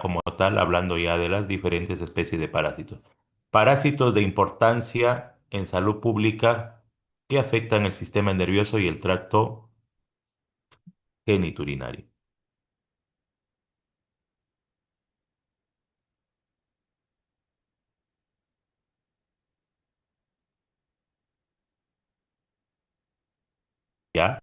como tal, hablando ya de las diferentes especies de parásitos. Parásitos de importancia en salud pública que afectan el sistema nervioso y el tracto genitourinario. ¿Ya?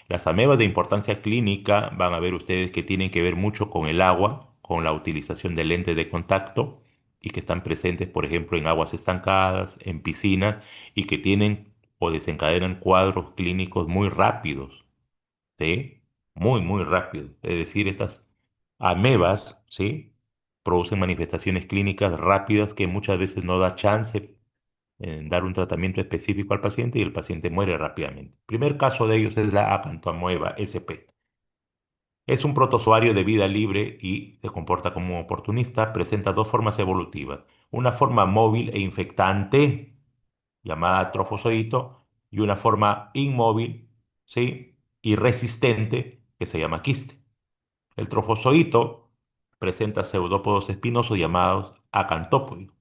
Las amebas de importancia clínica van a ver ustedes que tienen que ver mucho con el agua, con la utilización de lentes de contacto y que están presentes, por ejemplo, en aguas estancadas, en piscinas y que tienen o desencadenan cuadros clínicos muy rápidos, ¿sí? Muy, muy rápidos. Es decir, estas amebas, ¿sí? Producen manifestaciones clínicas rápidas que muchas veces no da chance en dar un tratamiento específico al paciente y el paciente muere rápidamente. El primer caso de ellos es la acantoamoeba SP. Es un protozoario de vida libre y se comporta como un oportunista. Presenta dos formas evolutivas. Una forma móvil e infectante, llamada trofozoito, y una forma inmóvil, ¿sí? Y resistente, que se llama quiste. El trofozoito presenta pseudópodos espinosos llamados acantópodos.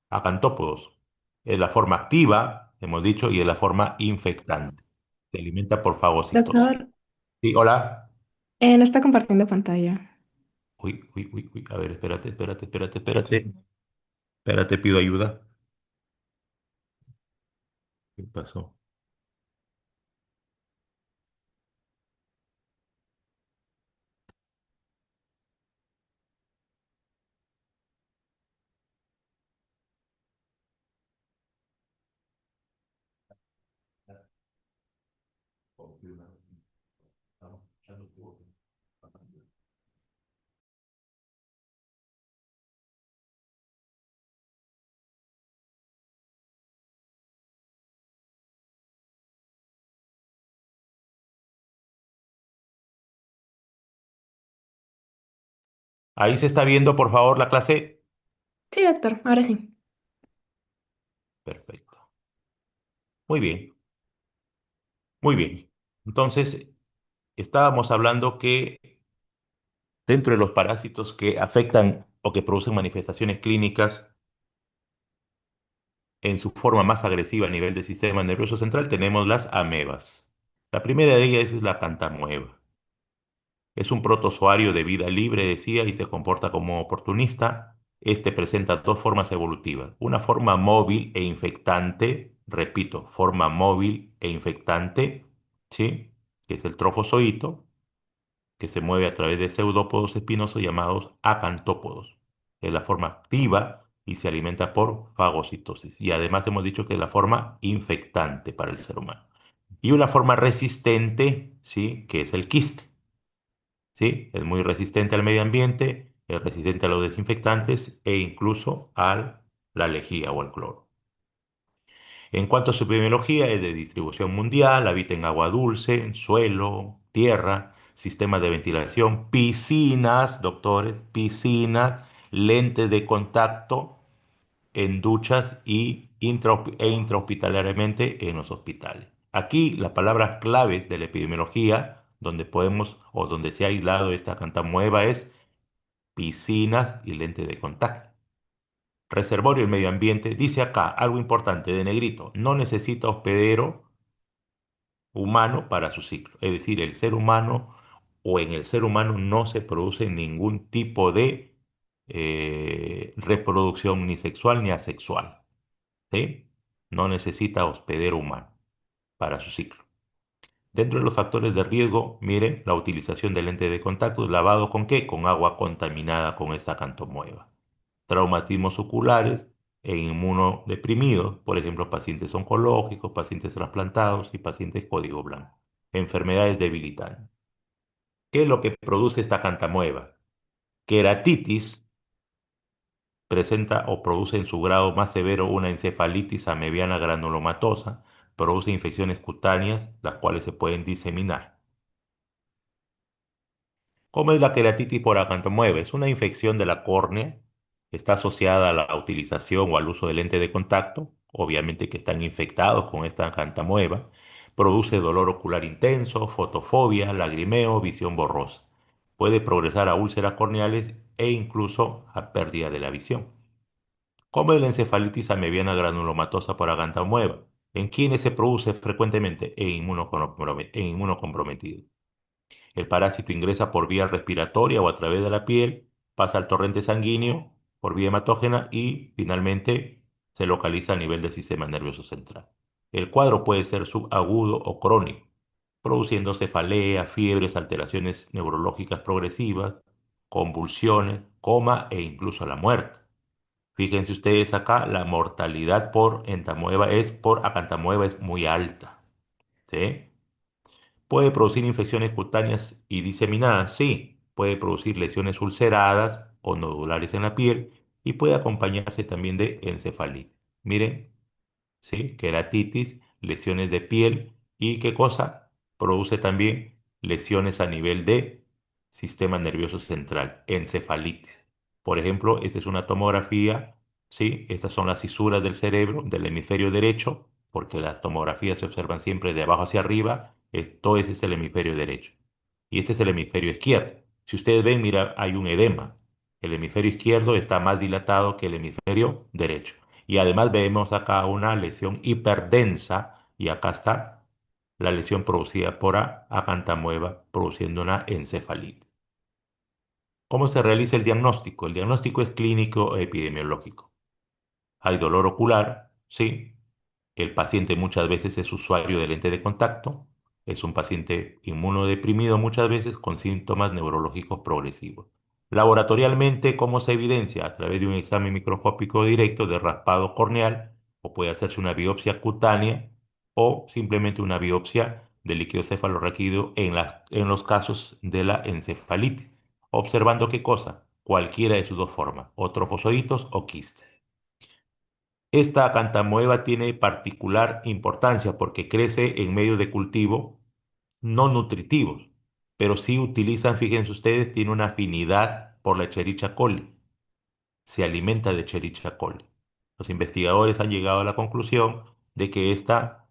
Acantópodos. Es la forma activa, hemos dicho, y es la forma infectante. Se alimenta por fagocitosis. Doctor, Sí, hola. no está compartiendo pantalla. Uy, uy, uy, uy. A ver, espérate, espérate, espérate, espérate. Espérate, pido ayuda. ¿Qué pasó? Ahí se está viendo, por favor, la clase. Sí, doctor, ahora sí. Perfecto. Muy bien, muy bien. Entonces, estábamos hablando que dentro de los parásitos que afectan o que producen manifestaciones clínicas en su forma más agresiva a nivel del sistema nervioso central, tenemos las amebas. La primera de ellas es la cantamueva. Es un protozoario de vida libre, decía, y se comporta como oportunista. Este presenta dos formas evolutivas. Una forma móvil e infectante, repito, forma móvil e infectante, ¿sí? Que es el trofozoito, que se mueve a través de pseudópodos espinosos llamados acantópodos. Es la forma activa y se alimenta por fagocitosis. Y además hemos dicho que es la forma infectante para el ser humano. Y una forma resistente, ¿sí? Que es el quiste. ¿Sí? Es muy resistente al medio ambiente, es resistente a los desinfectantes e incluso a la lejía o al cloro. En cuanto a su epidemiología, es de distribución mundial, habita en agua dulce, en suelo, tierra, sistemas de ventilación, piscinas, doctores, piscinas, lentes de contacto en duchas y intrahospitalariamente en los hospitales. Aquí las palabras claves de la epidemiología, donde podemos o donde se ha aislado esta cantamueva es piscinas y lentes de contacto. Reservorio y medio ambiente, dice acá algo importante de negrito, no necesita hospedero humano para su ciclo. Es decir, el ser humano o en el ser humano no se produce ningún tipo de reproducción ni sexual ni asexual. ¿Sí? No necesita hospedero humano para su ciclo. Dentro de los factores de riesgo, miren, la utilización de lente de contacto, lavado con qué? Con agua contaminada con esta cantomueva. Traumatismos oculares e inmunodeprimidos, por ejemplo, pacientes oncológicos, pacientes trasplantados y pacientes código blanco. Enfermedades debilitantes. ¿Qué es lo que produce esta cantamueva? Queratitis, presenta o produce en su grado más severo una encefalitis amebiana granulomatosa, produce infecciones cutáneas, las cuales se pueden diseminar. ¿Cómo es la queratitis por acantomueva? Es una infección de la córnea, está asociada a la utilización o al uso de lente de contacto, obviamente que están infectados con esta acantomueva, produce dolor ocular intenso, fotofobia, lagrimeo, visión borrosa. Puede progresar a úlceras corneales e incluso a pérdida de la visión. Como es la encefalitis amebiana granulomatosa por agantamueva, en quienes se produce frecuentemente en inmunocomprometidos. El parásito ingresa por vía respiratoria o a través de la piel, pasa al torrente sanguíneo por vía hematógena y finalmente se localiza a nivel del sistema nervioso central. El cuadro puede ser subagudo o crónico, produciendo cefalea, fiebres, alteraciones neurológicas progresivas, convulsiones, coma e incluso la muerte. Fíjense ustedes acá, la mortalidad por acantamueva es muy alta, ¿sí? Puede producir infecciones cutáneas y diseminadas, sí. Puede producir lesiones ulceradas o nodulares en la piel y puede acompañarse también de encefalitis. Miren, ¿sí? Queratitis, lesiones de piel y qué cosa produce también lesiones a nivel de sistema nervioso central, encefalitis. Por ejemplo, esta es una tomografía, ¿sí? Estas son las cisuras del cerebro del hemisferio derecho, porque las tomografías se observan siempre de abajo hacia arriba, todo ese es el hemisferio derecho. Y este es el hemisferio izquierdo. Si ustedes ven, mira, hay un edema. El hemisferio izquierdo está más dilatado que el hemisferio derecho. Y además vemos acá una lesión hiperdensa y acá está la lesión producida por acantamueva produciendo una encefalitis. ¿Cómo se realiza el diagnóstico? El diagnóstico es clínico o epidemiológico. Hay dolor ocular, sí. El paciente muchas veces es usuario de lente de contacto. Es un paciente inmunodeprimido muchas veces con síntomas neurológicos progresivos. Laboratorialmente, ¿cómo se evidencia? A través de un examen microscópico directo de raspado corneal, o puede hacerse una biopsia cutánea, o simplemente una biopsia de líquido cefalorraquídeo en los casos de la encefalitis, observando qué cosa, cualquiera de sus dos formas, o trofosoditos o quistes. Esta cantamueva tiene particular importancia porque crece en medios de cultivo no nutritivos, pero sí utilizan, fíjense ustedes, tiene una afinidad por la Escherichia coli, se alimenta de Escherichia coli. Los investigadores han llegado a la conclusión de que esta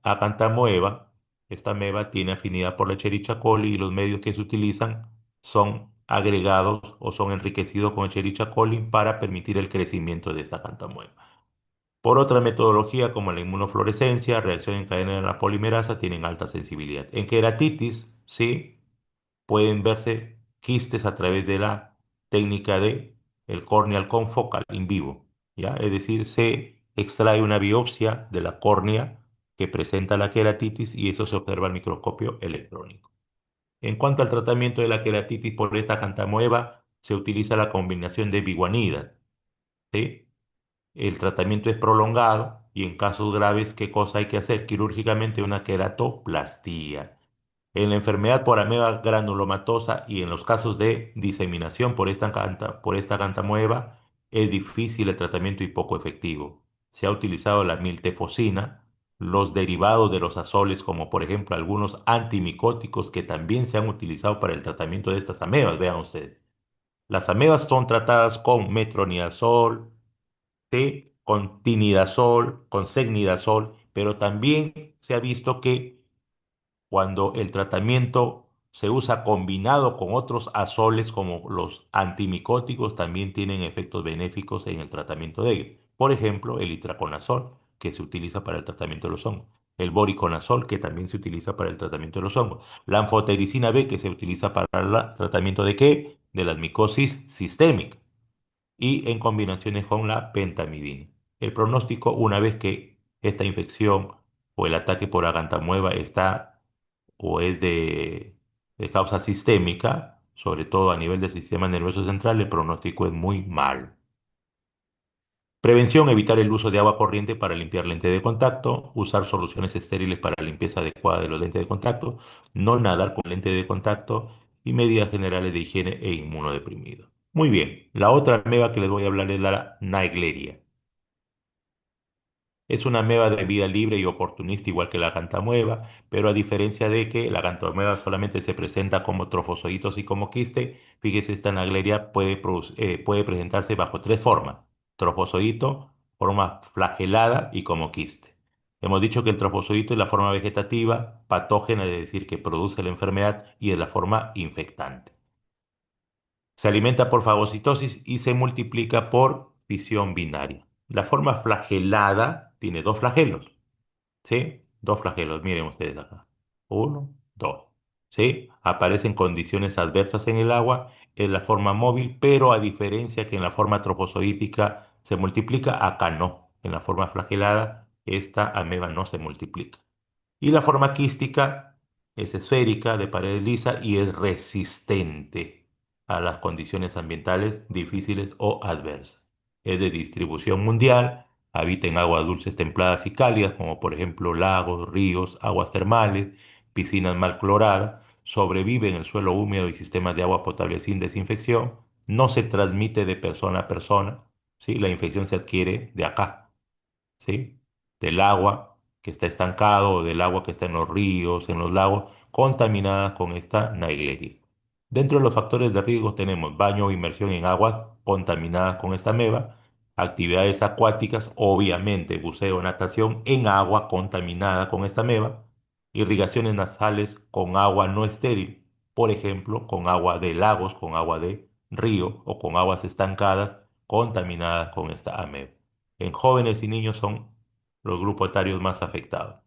acantamueva, esta meva tiene afinidad por la Escherichia coli y los medios que se utilizan son agregados o son enriquecidos con Escherichia coli para permitir el crecimiento de esta acantamueva. Por otra metodología como la inmunofluorescencia, reacción en cadena de la polimerasa, tienen alta sensibilidad. En queratitis, sí, pueden verse quistes a través de la técnica de el corneal confocal in vivo, ¿ya? Es decir, se extrae una biopsia de la córnea que presenta la queratitis y eso se observa al microscopio electrónico. En cuanto al tratamiento de la queratitis por esta cantamueva, se utiliza la combinación de biguanida, ¿sí? El tratamiento es prolongado y en casos graves, ¿qué cosa hay que hacer? Quirúrgicamente una queratoplastía. En la enfermedad por ameba granulomatosa y en los casos de diseminación por esta cantamueva, es difícil el tratamiento y poco efectivo. Se ha utilizado la miltefosina, los derivados de los azoles, como por ejemplo algunos antimicóticos que también se han utilizado para el tratamiento de estas amebas, vean ustedes. Las amebas son tratadas con metronidazol, ¿sí? Con tinidazol, con secnidazol, pero también se ha visto que cuando el tratamiento se usa combinado con otros azoles como los antimicóticos, también tienen efectos benéficos en el tratamiento de ellos. Por ejemplo, el itraconazol, que se utiliza para el tratamiento de los hongos. El boriconazol, que también se utiliza para el tratamiento de los hongos. La anfotericina B, que se utiliza para el tratamiento de qué? De la micosis sistémica y en combinaciones con la pentamidina. El pronóstico, una vez que esta infección o el ataque por agantamueva está o es de causa sistémica, sobre todo a nivel del sistema nervioso central, el pronóstico es muy mal. Prevención, evitar el uso de agua corriente para limpiar lente de contacto, usar soluciones estériles para limpieza adecuada de los lentes de contacto, no nadar con lente de contacto y medidas generales de higiene e inmunodeprimido. Muy bien, la otra ameba que les voy a hablar es la Naegleria. Es una ameba de vida libre y oportunista igual que la cantamueva, pero a diferencia de que la cantamueva solamente se presenta como trofozoitos y como quiste, fíjese, esta Naegleria puede presentarse bajo tres formas: trofozoito, forma flagelada y como quiste. Hemos dicho que el trofozoito es la forma vegetativa, patógena, es decir, que produce la enfermedad, y es la forma infectante. Se alimenta por fagocitosis y se multiplica por fisión binaria. La forma flagelada tiene dos flagelos, ¿sí? Dos flagelos, miren ustedes acá. Uno, dos, ¿sí? Aparecen condiciones adversas en el agua, en la forma móvil, pero a diferencia que en la forma trofozoítica se multiplica, acá no. En la forma flagelada, esta ameba no se multiplica. Y la forma quística es esférica, de pared lisa y es resistente a las condiciones ambientales difíciles o adversas. Es de distribución mundial, habita en aguas dulces templadas y cálidas, como por ejemplo lagos, ríos, aguas termales, piscinas mal cloradas, sobrevive en el suelo húmedo y sistemas de agua potable sin desinfección, no se transmite de persona a persona, ¿sí? La infección se adquiere de acá, ¿sí? Del agua que está estancado o del agua que está en los ríos, en los lagos, contaminada con esta Naegleria. Dentro de los factores de riesgo tenemos baño o inmersión en aguas contaminadas con esta ameba, actividades acuáticas, obviamente buceo, natación en agua contaminada con esta ameba, irrigaciones nasales con agua no estéril, por ejemplo, con agua de lagos, con agua de río o con aguas estancadas contaminadas con esta ameba. En jóvenes y niños son los grupos etarios más afectados.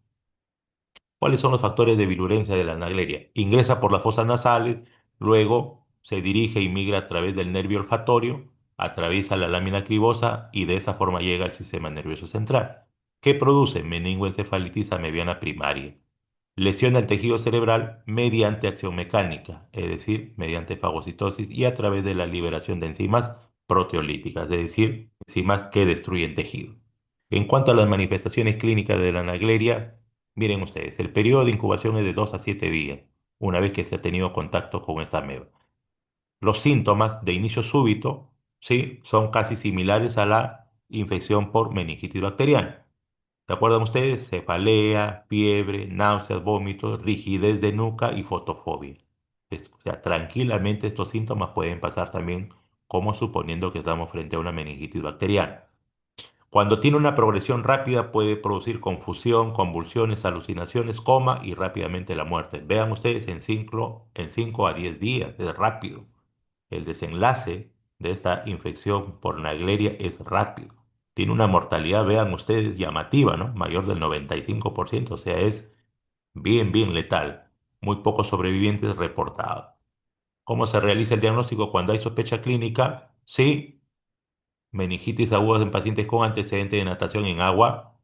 ¿Cuáles son los factores de virulencia de la anagleria? Ingresa por las fosas nasales, luego se dirige y migra a través del nervio olfatorio, atraviesa la lámina cribosa y de esa forma llega al sistema nervioso central. ¿Qué produce? Meningoencefalitis amebiana primaria. Lesiona el tejido cerebral mediante acción mecánica, es decir, mediante fagocitosis y a través de la liberación de enzimas proteolíticas, es decir, enzimas que destruyen tejido. En cuanto a las manifestaciones clínicas de la anagleria, miren ustedes, el periodo de incubación es de 2 a 7 días, una vez que se ha tenido contacto con esta ameba. Los síntomas de inicio súbito, sí, son casi similares a la infección por meningitis bacteriana. ¿Se acuerdan ustedes? Cefalea, fiebre, náuseas, vómitos, rigidez de nuca y fotofobia. O sea, tranquilamente estos síntomas pueden pasar también como suponiendo que estamos frente a una meningitis bacteriana. Cuando tiene una progresión rápida puede producir confusión, convulsiones, alucinaciones, coma y rápidamente la muerte. Vean ustedes en 5 a 10 días, es rápido. El desenlace de esta infección por Naegleria es rápido. Tiene una mortalidad, vean ustedes, llamativa, ¿no? Mayor del 95%, o sea, es bien, bien letal. Muy pocos sobrevivientes reportados. ¿Cómo se realiza el diagnóstico cuando hay sospecha clínica? Sí, meningitis aguda en pacientes con antecedente de natación en agua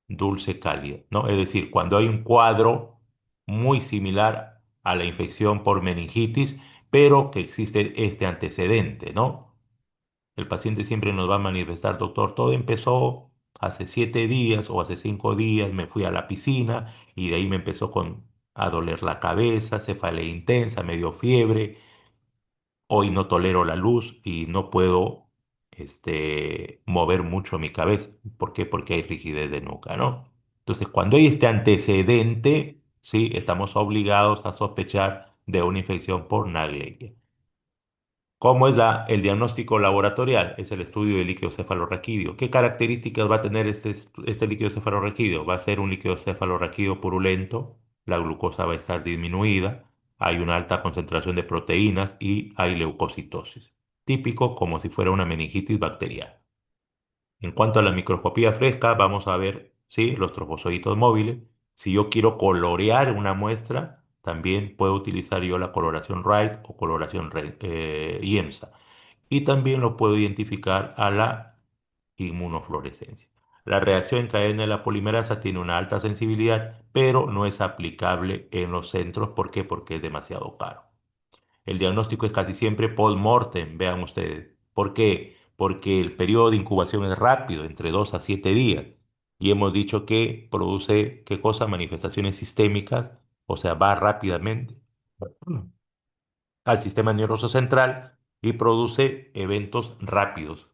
dulce cálida, ¿no? Es decir, cuando hay un cuadro muy similar a la infección por meningitis, pero que existe este antecedente, ¿no? El paciente siempre nos va a manifestar, doctor, todo empezó hace 7 días o hace 5 días, me fui a la piscina y de ahí me empezó a doler la cabeza, cefalea intensa, me dio fiebre, hoy no tolero la luz y no puedo mover mucho mi cabeza. ¿Por qué? Porque hay rigidez de nuca, ¿no? Entonces, cuando hay este antecedente, sí, estamos obligados a sospechar de una infección por Naegleria. ¿Cómo es el diagnóstico laboratorial? Es el estudio del líquido cefalorraquídeo. ¿Qué características va a tener este líquido cefalorraquídeo? Va a ser un líquido cefalorraquídeo purulento, la glucosa va a estar disminuida, hay una alta concentración de proteínas y hay leucocitosis. Típico como si fuera una meningitis bacteriana. En cuanto a la microscopía fresca, vamos a ver, sí, los trofozoitos móviles. Si yo quiero colorear una muestra, también puedo utilizar yo la coloración Wright o coloración IEMSA. Y también lo puedo identificar a la inmunofluorescencia. La reacción en cadena de la polimerasa tiene una alta sensibilidad, pero no es aplicable en los centros. ¿Por qué? Porque es demasiado caro. El diagnóstico es casi siempre post-mortem, vean ustedes. ¿Por qué? Porque el periodo de incubación es rápido, entre 2 a 7 días. Y hemos dicho que produce, ¿qué cosa? Manifestaciones sistémicas, o sea, va rápidamente al sistema nervioso central y produce eventos rápidos,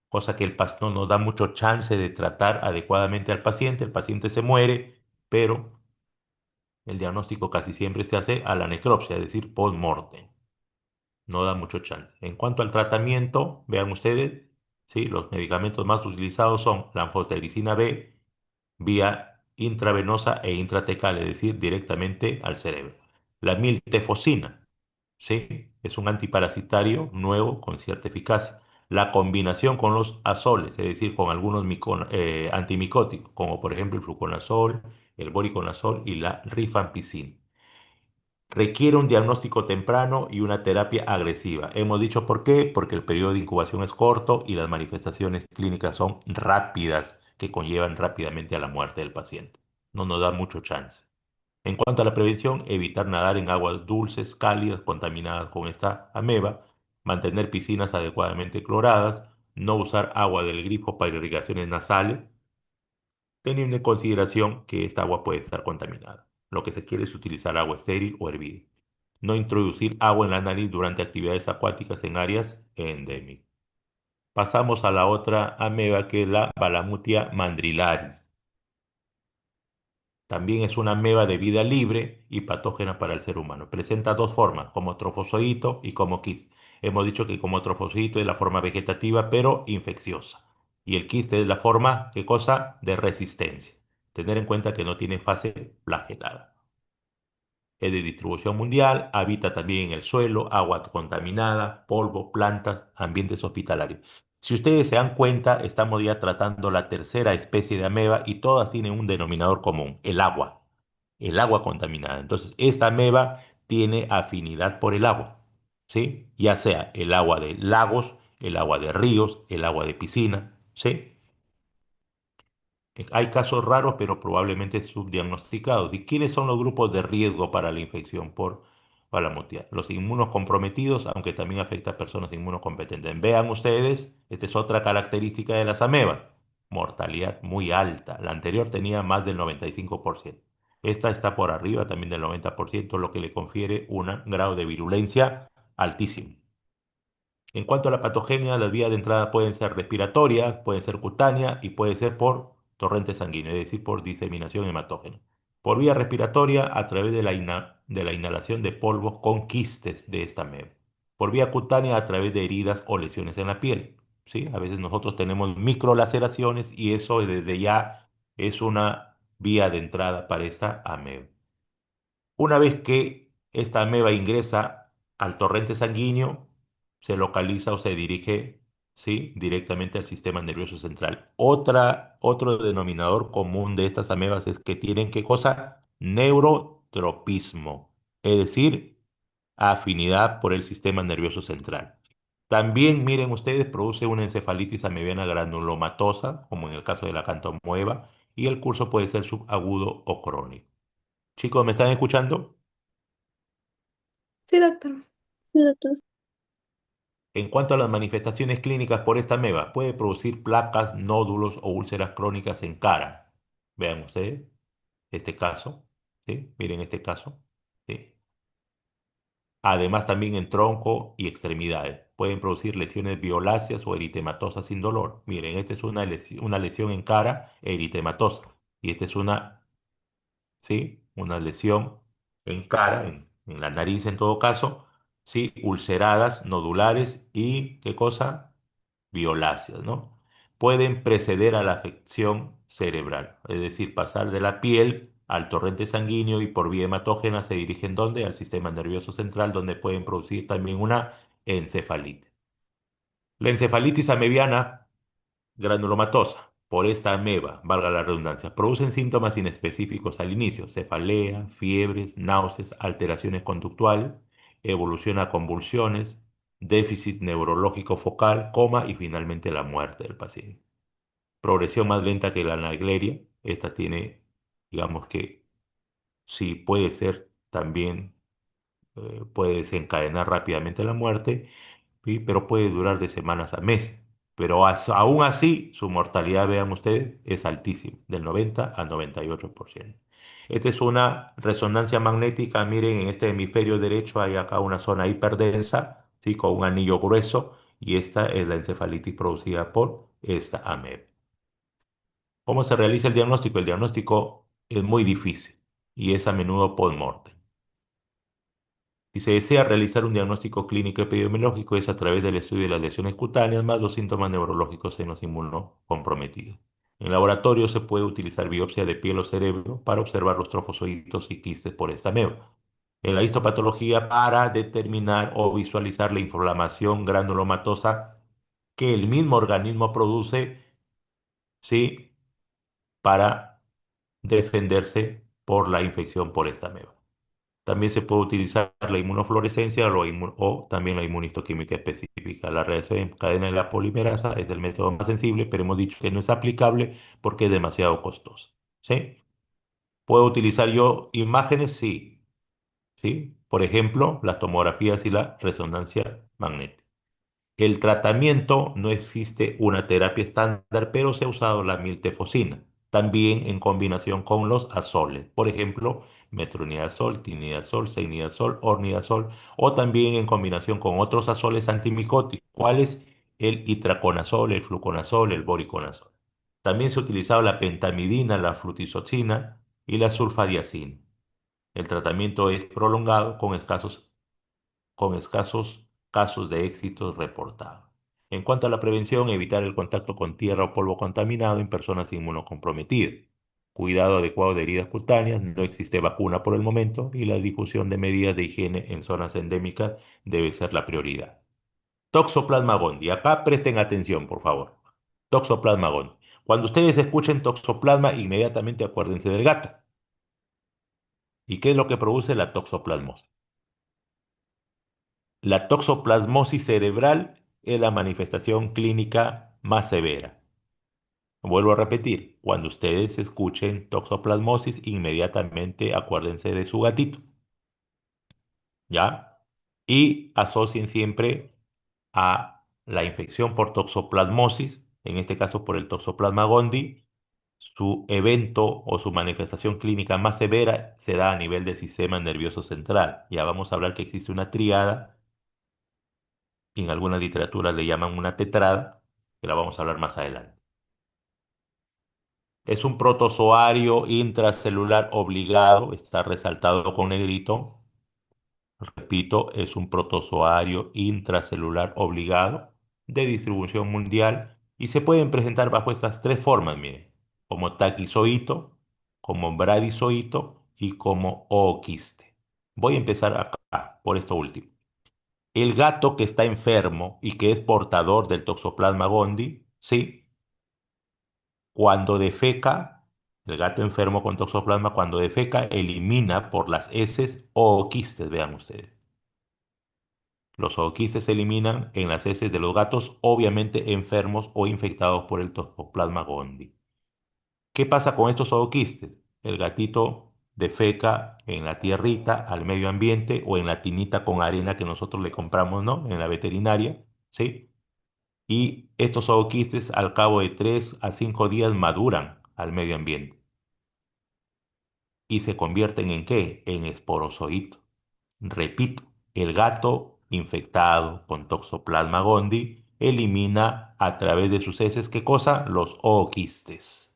cosa que el no nos da mucho chance de tratar adecuadamente al paciente. El paciente se muere, pero el diagnóstico casi siempre se hace a la necropsia, es decir, post-mortem. No da mucho chance. En cuanto al tratamiento, vean ustedes, ¿sí? Los medicamentos más utilizados son la anfotericina B vía intravenosa e intratecal, es decir, directamente al cerebro. La miltefosina. ¿sí? Es un antiparasitario nuevo con cierta eficacia. La combinación con los azoles, es decir, con algunos antimicóticos, como por ejemplo el fluconazol, el voriconazol y la rifampicina. Requiere un diagnóstico temprano y una terapia agresiva. Hemos dicho por qué, porque el periodo de incubación es corto y las manifestaciones clínicas son rápidas, que conllevan rápidamente a la muerte del paciente. No nos da mucho chance. En cuanto a la prevención, evitar nadar en aguas dulces, cálidas, contaminadas con esta ameba, mantener piscinas adecuadamente cloradas, no usar agua del grifo para irrigaciones nasales, teniendo en consideración que esta agua puede estar contaminada. Lo que se quiere es utilizar agua estéril o hervida. No introducir agua en la nariz durante actividades acuáticas en áreas endémicas. Pasamos a la otra ameba que es la Balamutia mandrilaris. También es una ameba de vida libre y patógena para el ser humano. Presenta dos formas, como trofozoito y como quiste. Hemos dicho que como trofozoito es la forma vegetativa, pero infecciosa. Y el quiste es la forma, ¿qué cosa? De resistencia. Tener en cuenta que no tiene fase flagelada. Es de distribución mundial, habita también en el suelo, agua contaminada, polvo, plantas, ambientes hospitalarios. Si ustedes se dan cuenta, estamos ya tratando la tercera especie de ameba y todas tienen un denominador común, el agua contaminada. Entonces, esta ameba tiene afinidad por el agua, ¿sí? Ya sea el agua de lagos, el agua de ríos, el agua de piscina, ¿sí? Hay casos raros, pero probablemente subdiagnosticados. ¿Y quiénes son los grupos de riesgo para la infección por Balamutia? Los inmunocomprometidos, aunque también afecta a personas inmunocompetentes. Vean ustedes, esta es otra característica de las amebas. Mortalidad muy alta. La anterior tenía más del 95%. Esta está por arriba también del 90%, lo que le confiere un grado de virulencia altísimo. En cuanto a la patogenia, las vías de entrada pueden ser respiratorias, pueden ser cutáneas y puede ser por torrente sanguíneo, es decir, por diseminación hematógena. Por vía respiratoria, a través de la inhalación de polvos con quistes de esta ameba. Por vía cutánea, a través de heridas o lesiones en la piel. ¿Sí? A veces nosotros tenemos microlaceraciones y eso desde ya es una vía de entrada para esta ameba. Una vez que esta ameba ingresa al torrente sanguíneo, se localiza o se dirige, ¿sí? Directamente al sistema nervioso central. Otro denominador común de estas amebas es que tienen, ¿qué cosa? Neurotropismo, es decir, afinidad por el sistema nervioso central. También, miren ustedes, produce una encefalitis amebiana granulomatosa, como en el caso de la cantomoeba, y el curso puede ser subagudo o crónico. Chicos, ¿me están escuchando? Sí, doctor. Sí, doctor. En cuanto a las manifestaciones clínicas por esta ameba, puede producir placas, nódulos o úlceras crónicas en cara. Vean ustedes este caso, ¿sí? Miren este caso, ¿sí? Además también en tronco y extremidades. Pueden producir lesiones violáceas o eritematosas sin dolor. Miren, esta es una lesión en cara eritematosa. Y esta es ¿sí? Una lesión en cara, en la nariz en todo caso, ¿sí? Ulceradas, nodulares y, ¿qué cosa? Violáceas, ¿no? Pueden preceder a la afección cerebral, es decir, pasar de la piel al torrente sanguíneo y por vía hematógena se dirigen ¿dónde? Al sistema nervioso central, donde pueden producir también una encefalitis. La encefalitis amebiana granulomatosa, por esta ameba, valga la redundancia, producen síntomas inespecíficos al inicio, cefalea, fiebres, náuseas, alteraciones conductuales, evolución a convulsiones, déficit neurológico focal, coma y finalmente la muerte del paciente. Progresión más lenta que la Naegleria, esta tiene, digamos que sí puede ser también, puede desencadenar rápidamente la muerte, ¿sí? Pero puede durar de semanas a meses. Pero aún así, su mortalidad, vean ustedes, es altísima, del 90 al 98%. Esta es una resonancia magnética, miren, en este hemisferio derecho hay acá una zona hiperdensa, ¿sí? Con un anillo grueso, y esta es la encefalitis producida por esta ameba. ¿Cómo se realiza el diagnóstico? El diagnóstico es muy difícil y es a menudo post-mortem. Si se desea realizar un diagnóstico clínico epidemiológico es a través del estudio de las lesiones cutáneas más los síntomas neurológicos en los inmunocomprometidos. En laboratorio se puede utilizar biopsia de piel o cerebro para observar los trofozoitos y quistes por esta ameba. en la histopatología para determinar o visualizar la inflamación granulomatosa que el mismo organismo produce, ¿sí? Para defenderse por la infección por esta ameba. También se puede utilizar la inmunofluorescencia o también la inmunistoquímica específica. La reacción en cadena de la polimerasa es el método más sensible, pero hemos dicho que no es aplicable porque es demasiado costoso. ¿Sí? ¿Puedo utilizar yo imágenes? Sí. ¿Sí? Por ejemplo, las tomografías y la resonancia magnética. El tratamiento, no existe una terapia estándar, pero se ha usado la miltefosina, también en combinación con los azoles, por ejemplo, metronidazol, tinidazol, ceinidazol, ornidazol, o también en combinación con otros azoles antimicóticos, cuáles el itraconazol, el fluconazol, el boriconazol. También se ha utilizado la pentamidina, la flutisoxina y la sulfadiazina. El tratamiento es prolongado con escasos casos de éxitos reportados. En cuanto a la prevención, evitar el contacto con tierra o polvo contaminado en personas inmunocomprometidas. Cuidado adecuado de heridas cutáneas, no existe vacuna por el momento y la difusión de medidas de higiene en zonas endémicas debe ser la prioridad. Toxoplasma gondii. Acá presten atención, por favor. Toxoplasma gondii. Cuando ustedes escuchen toxoplasma, inmediatamente acuérdense del gato. ¿Y qué es lo que produce la toxoplasmosis? La toxoplasmosis cerebral es la manifestación clínica más severa. Vuelvo a repetir, cuando ustedes escuchen toxoplasmosis, inmediatamente acuérdense de su gatito, ¿ya? Y asocien siempre a la infección por toxoplasmosis, en este caso por el Toxoplasma gondii, su evento o su manifestación clínica más severa se da a nivel del sistema nervioso central. Ya vamos a hablar que existe una tríada y en alguna literatura le llaman una tetrada, que la vamos a hablar más adelante. Es un protozoario intracelular obligado, está resaltado con negrito. Repito, es un protozoario intracelular obligado de distribución mundial y se pueden presentar bajo estas tres formas, miren, como taquizoito, como bradizoito y como ooquiste. Voy a empezar acá, por esto último. El gato que está enfermo y que es portador del Toxoplasma gondii, ¿sí? Cuando defeca, el gato enfermo con toxoplasma, cuando defeca, elimina por las heces ooquistes, vean ustedes. Los zooquistes se eliminan en las heces de los gatos, obviamente enfermos o infectados por el Toxoplasma gondii. ¿Qué pasa con estos zooquistes? El gatito defeca en la tierrita, al medio ambiente o en la tinita con arena que nosotros le compramos, ¿no? En la veterinaria, ¿sí? Y estos zooquistes al cabo de 3 a 5 días maduran al medio ambiente y se convierten ¿en qué? En esporozoitos. Repito, el gato infectado con Toxoplasma gondii elimina a través de sus heces, ¿qué cosa? Los ooquistes.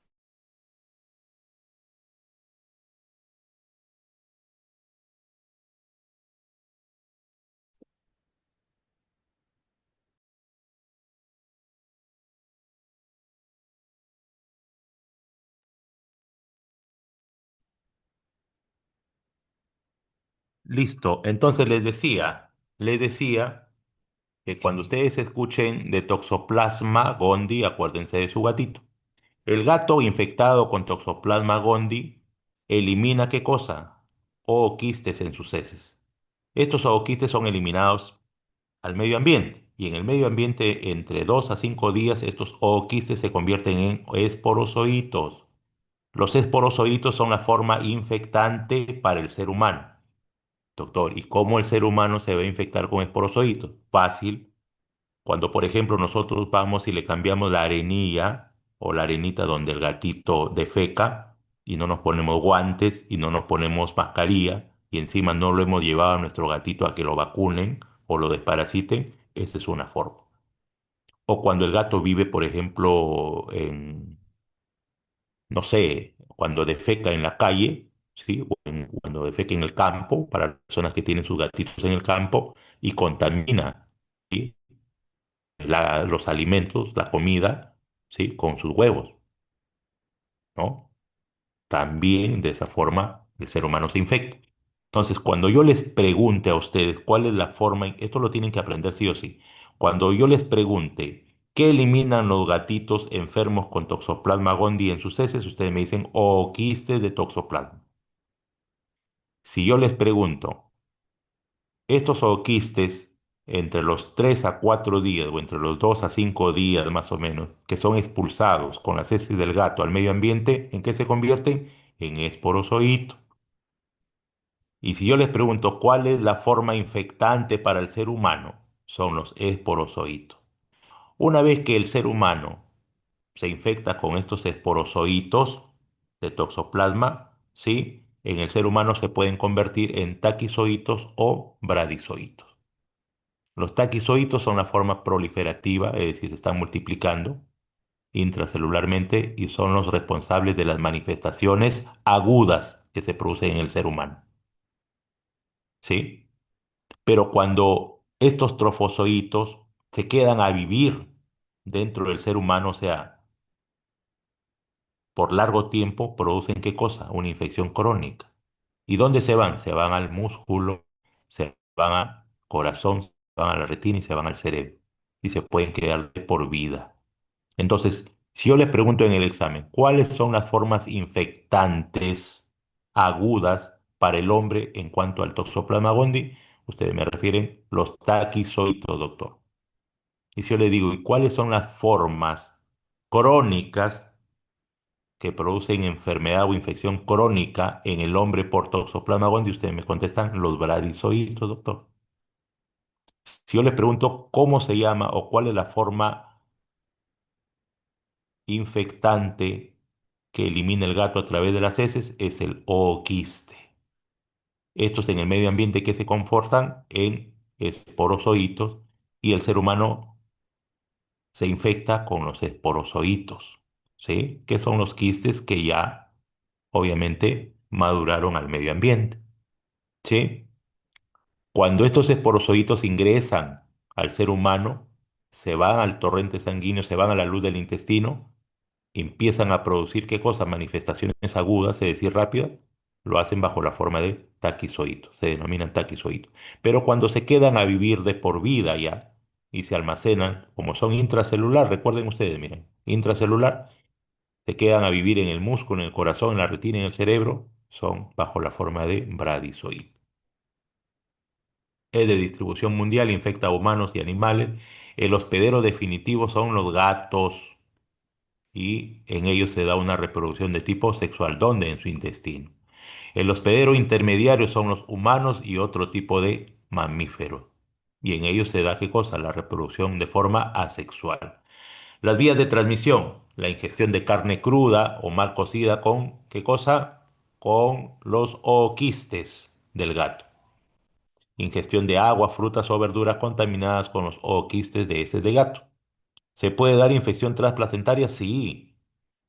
Listo. Entonces les decía que cuando ustedes escuchen de Toxoplasma gondii, acuérdense de su gatito. El gato infectado con Toxoplasma gondii elimina ¿qué cosa? Ooquistes en sus heces. Estos ooquistes son eliminados al medio ambiente. Y en el medio ambiente, entre 2 a 5 días, estos ooquistes se convierten en esporozoitos. Los esporozoitos son la forma infectante para el ser humano. Doctor, ¿y cómo el ser humano se va a infectar con esporozoitos? Fácil. Cuando, por ejemplo, nosotros vamos y le cambiamos la arenilla o la arenita donde el gatito defeca y no nos ponemos guantes y no nos ponemos mascarilla y encima no lo hemos llevado a nuestro gatito a que lo vacunen o lo desparasiten, esa es una forma. O cuando el gato vive, por ejemplo, no sé, cuando defeca en la calle, ¿sí? Cuando defeca en el campo, para las personas que tienen sus gatitos en el campo y contamina, ¿sí? Los alimentos, la comida, ¿sí? Con sus huevos, ¿no? También de esa forma el ser humano se infecta. Entonces, cuando yo les pregunte a ustedes cuál es la forma, esto lo tienen que aprender sí o sí. Cuando yo les pregunte qué eliminan los gatitos enfermos con Toxoplasma gondii en sus heces, ustedes me dicen o quistes de Toxoplasma. Si yo les pregunto, estos ooquistes entre los 3 a 4 días o entre los 2 a 5 días más o menos, que son expulsados con las heces del gato al medio ambiente, ¿en qué se convierten? En esporozoitos. Y si yo les pregunto cuál es la forma infectante para el ser humano, son los esporozoitos. Una vez que el ser humano se infecta con estos esporozoitos de toxoplasma, ¿sí? En el ser humano se pueden convertir en taquizoitos o bradizoitos. Los taquizoitos son la forma proliferativa, es decir, se están multiplicando intracelularmente y son los responsables de las manifestaciones agudas que se producen en el ser humano, ¿sí? Pero cuando estos trofozoitos se quedan a vivir dentro del ser humano, o sea, por largo tiempo, producen ¿qué cosa? Una infección crónica. ¿Y dónde se van? Se van al músculo, se van al corazón, se van a la retina y se van al cerebro. Y se pueden quedar de por vida. Entonces, si yo les pregunto en el examen, ¿cuáles son las formas infectantes agudas para el hombre en cuanto al Toxoplasma gondii? Ustedes me refieren los taquizoides, doctor. Y si yo le digo, ¿y cuáles son las formas crónicas que producen enfermedad o infección crónica en el hombre por Toxoplasma gondii? Ustedes me contestan los bradizoides, doctor. Si yo les pregunto cómo se llama o cuál es la forma infectante que elimina el gato a través de las heces, es el ooquiste. Estos en el medio ambiente que se comportan en esporozoitos y el ser humano se infecta con los esporozoitos, ¿sí? Que son los quistes que ya obviamente maduraron al medio ambiente, ¿sí? Cuando estos esporozoitos ingresan al ser humano, se van al torrente sanguíneo, se van a la luz del intestino, empiezan a producir ¿qué cosa? Manifestaciones agudas, es decir, rápidas, lo hacen bajo la forma de taquizoitos, se denominan taquizoitos. Pero cuando se quedan a vivir de por vida ya y se almacenan, como son intracelular, recuerden ustedes, miren, intracelular, se quedan a vivir en el músculo, en el corazón, en la retina, en el cerebro, son bajo la forma de bradizoides. Es de distribución mundial, infecta a humanos y animales. El hospedero definitivo son los gatos y en ellos se da una reproducción de tipo sexual, donde en su intestino. El hospedero intermediario son los humanos y otro tipo de mamíferos. Y en ellos se da ¿qué cosa? La reproducción de forma asexual. Las vías de transmisión, la ingestión de carne cruda o mal cocida con ¿qué cosa? Con los ooquistes del gato. Ingestión de agua, frutas o verduras contaminadas con los ooquistes de heces de gato. ¿Se puede dar infección transplacentaria? Sí,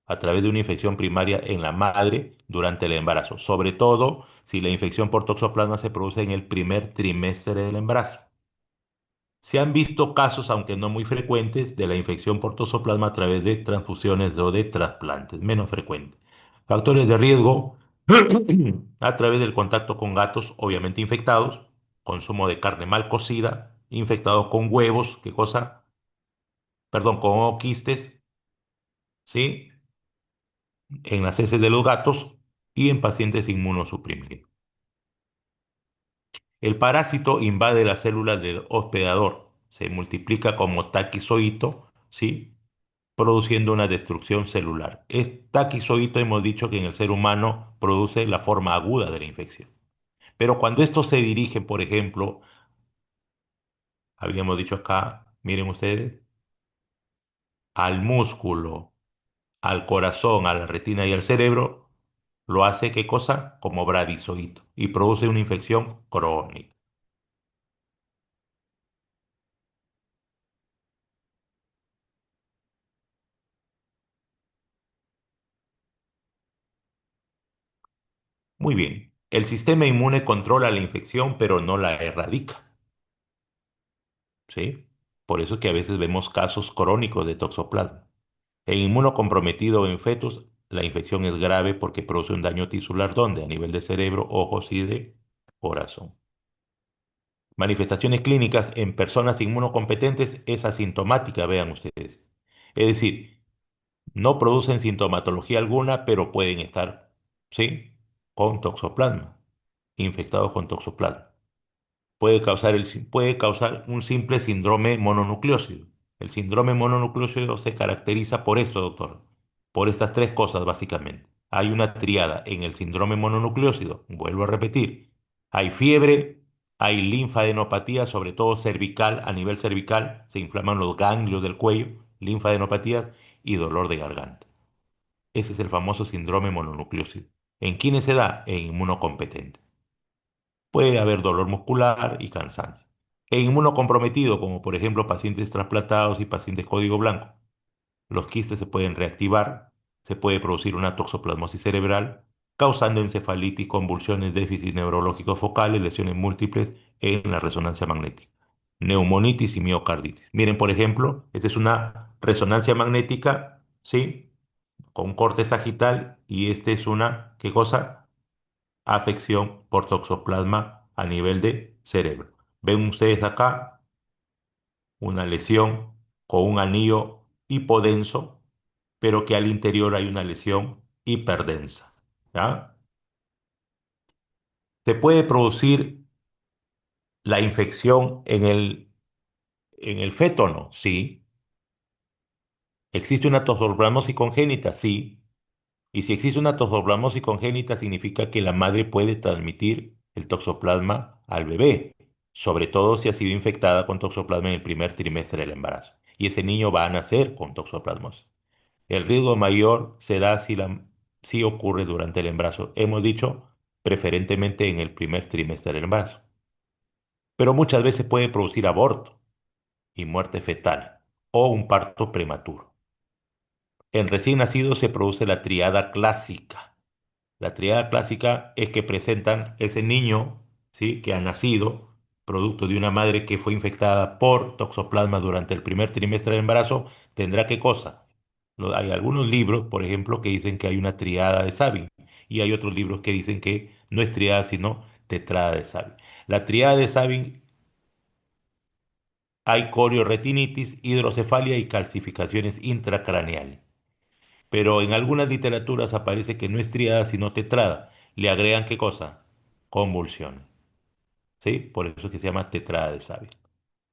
a través de una infección primaria en la madre durante el embarazo, sobre todo si la infección por toxoplasma se produce en el primer trimestre del embarazo. Se han visto casos, aunque no muy frecuentes, de la infección por toxoplasma a través de transfusiones o de trasplantes, menos frecuentes. Factores de riesgo a través del contacto con gatos, obviamente infectados, consumo de carne mal cocida, infectados con huevos, ¿qué cosa? Perdón, con quistes, ¿sí? En las heces de los gatos y en pacientes inmunosuprimidos. El parásito invade las células del hospedador, se multiplica como taquizoito, ¿sí? Produciendo una destrucción celular. Es taquizoito, hemos dicho que en el ser humano produce la forma aguda de la infección. Pero cuando esto se dirige, por ejemplo, habíamos dicho acá, miren ustedes, al músculo, al corazón, a la retina y al cerebro, lo hace ¿qué cosa? Como bradizoito y produce una infección crónica. Muy bien. El sistema inmune controla la infección, pero no la erradica, ¿sí? Por eso es que a veces vemos casos crónicos de toxoplasma. En inmunocomprometido o en fetos, la infección es grave porque produce un daño tisular, ¿dónde? A nivel de cerebro, ojos y de corazón. Manifestaciones clínicas en personas inmunocompetentes es asintomática, vean ustedes. Es decir, no producen sintomatología alguna, pero pueden estar, ¿sí? Con toxoplasma, infectados con toxoplasma. Puede causar un simple síndrome mononucleósido. El síndrome mononucleósido se caracteriza por esto, doctor, por estas tres cosas básicamente. Hay una triada en el síndrome mononucleósido, vuelvo a repetir, hay fiebre, hay linfadenopatía, sobre todo cervical, a nivel cervical, se inflaman los ganglios del cuello, linfadenopatía y dolor de garganta. Ese es el famoso síndrome mononucleósido. ¿En quiénes se da? En inmunocompetentes. Puede haber dolor muscular y cansancio. En inmunocomprometido, como por ejemplo pacientes trasplantados y pacientes código blanco, los quistes se pueden reactivar, se puede producir una toxoplasmosis cerebral, causando encefalitis, convulsiones, déficits neurológicos focales, lesiones múltiples en la resonancia magnética, neumonitis y miocarditis. Miren, por ejemplo, esta es una resonancia magnética, ¿sí? Con corte sagital y esta es una, ¿qué cosa? Afección por toxoplasma a nivel de cerebro. Ven ustedes acá una lesión con un anillo hipodenso, pero que al interior hay una lesión hiperdensa. ¿Ya? Se puede producir la infección en el feto, ¿no? Sí. ¿Existe una toxoplasmosis congénita? Sí. Y si existe una toxoplasmosis congénita, significa que la madre puede transmitir el toxoplasma al bebé, sobre todo si ha sido infectada con toxoplasma en el primer trimestre del embarazo. Y ese niño va a nacer con toxoplasmosis. El riesgo mayor se da si ocurre durante el embarazo. Hemos dicho preferentemente en el primer trimestre del embarazo. Pero muchas veces puede producir aborto y muerte fetal o un parto prematuro. En recién nacidos se produce la triada clásica. La triada clásica es que presentan ese niño, ¿sí? Que ha nacido producto de una madre que fue infectada por toxoplasma durante el primer trimestre del embarazo, tendrá qué cosa. Hay algunos libros, por ejemplo, que dicen que hay una triada de Sabin y hay otros libros que dicen que no es triada sino tetrada de Sabin. La triada de Sabin hay corioretinitis, hidrocefalia y calcificaciones intracraneales. Pero en algunas literaturas aparece que no es triada sino tetrada. Le agregan qué cosa? Convulsiones. ¿Sí? Por eso es que se llama tetrada de Savin.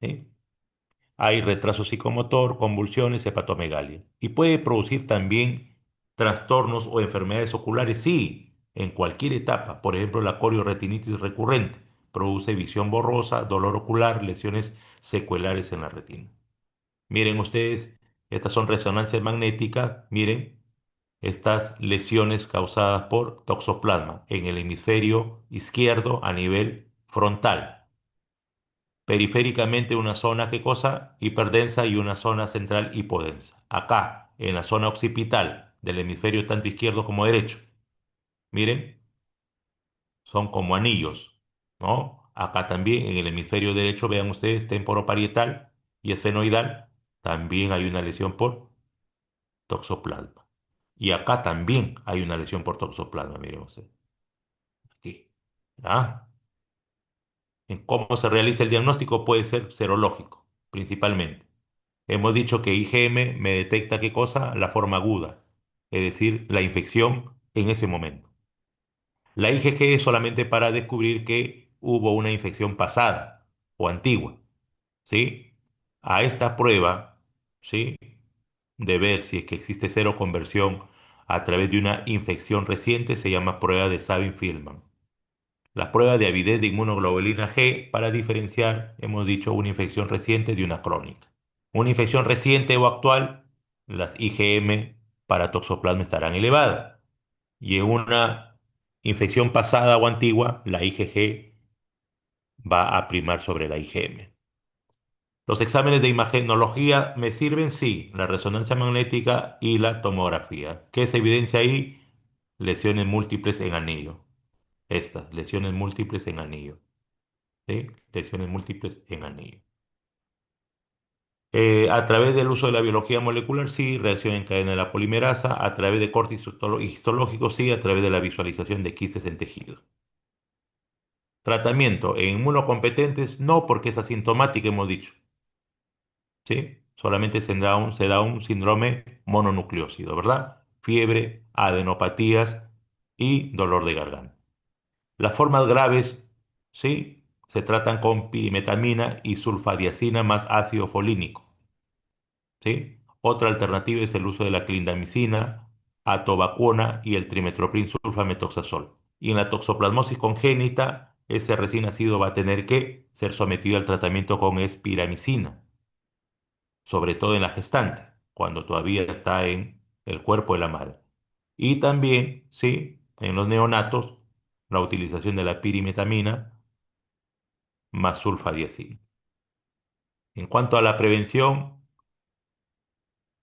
¿Sí? Hay retraso psicomotor, convulsiones, hepatomegalia. Y puede producir también trastornos o enfermedades oculares, sí, en cualquier etapa. Por ejemplo, la corioretinitis recurrente produce visión borrosa, dolor ocular, lesiones secuelares en la retina. Miren ustedes, estas son resonancias magnéticas. Miren, estas lesiones causadas por toxoplasma en el hemisferio izquierdo a nivel frontal. Periféricamente una zona, ¿qué cosa? Hiperdensa y una zona central hipodensa. Acá, en la zona occipital del hemisferio tanto izquierdo como derecho. Miren, son como anillos, ¿no? Acá también en el hemisferio derecho, vean ustedes, temporoparietal y esfenoidal, también hay una lesión por toxoplasma. Y acá también hay una lesión por toxoplasma, miren ustedes. Aquí. ¿Ya? En cómo se realiza el diagnóstico puede ser serológico, principalmente. Hemos dicho que IgM me detecta qué cosa, la forma aguda, es decir, la infección en ese momento. La IgG es solamente para descubrir que hubo una infección pasada o antigua, ¿sí? A esta prueba, ¿sí? De ver si es que existe cero conversión a través de una infección reciente se llama prueba de Sabin-Filman. La prueba de avidez de inmunoglobulina G para diferenciar, hemos dicho, una infección reciente de una crónica. Una infección reciente o actual, las IgM para toxoplasma estarán elevadas. Y en una infección pasada o antigua, la IgG va a primar sobre la IgM. Los exámenes de imagenología me sirven, sí, la resonancia magnética y la tomografía. ¿Qué se evidencia ahí? Lesiones múltiples en anillo. Estas, lesiones múltiples en anillo. ¿Sí? Lesiones múltiples en anillo. A través del uso de la biología molecular, sí, reacción en cadena de la polimerasa, a través de cortes histológicos, sí, a través de la visualización de quistes en tejido. Tratamiento en inmunocompetentes, no, porque es asintomática, hemos dicho, ¿sí? Solamente se da un síndrome mononucleósido, ¿verdad? Fiebre, adenopatías y dolor de garganta. Las formas graves, ¿sí? Se tratan con pirimetamina y sulfadiazina más ácido folínico, ¿sí? Otra alternativa es el uso de la clindamicina, atovaquona y el trimetoprim sulfamethoxazol. Y en la toxoplasmosis congénita, ese recién nacido va a tener que ser sometido al tratamiento con espiramicina, sobre todo en la gestante, cuando todavía está en el cuerpo de la madre. Y también, sí, en los neonatos, la utilización de la pirimetamina más sulfadiazina. En cuanto a la prevención,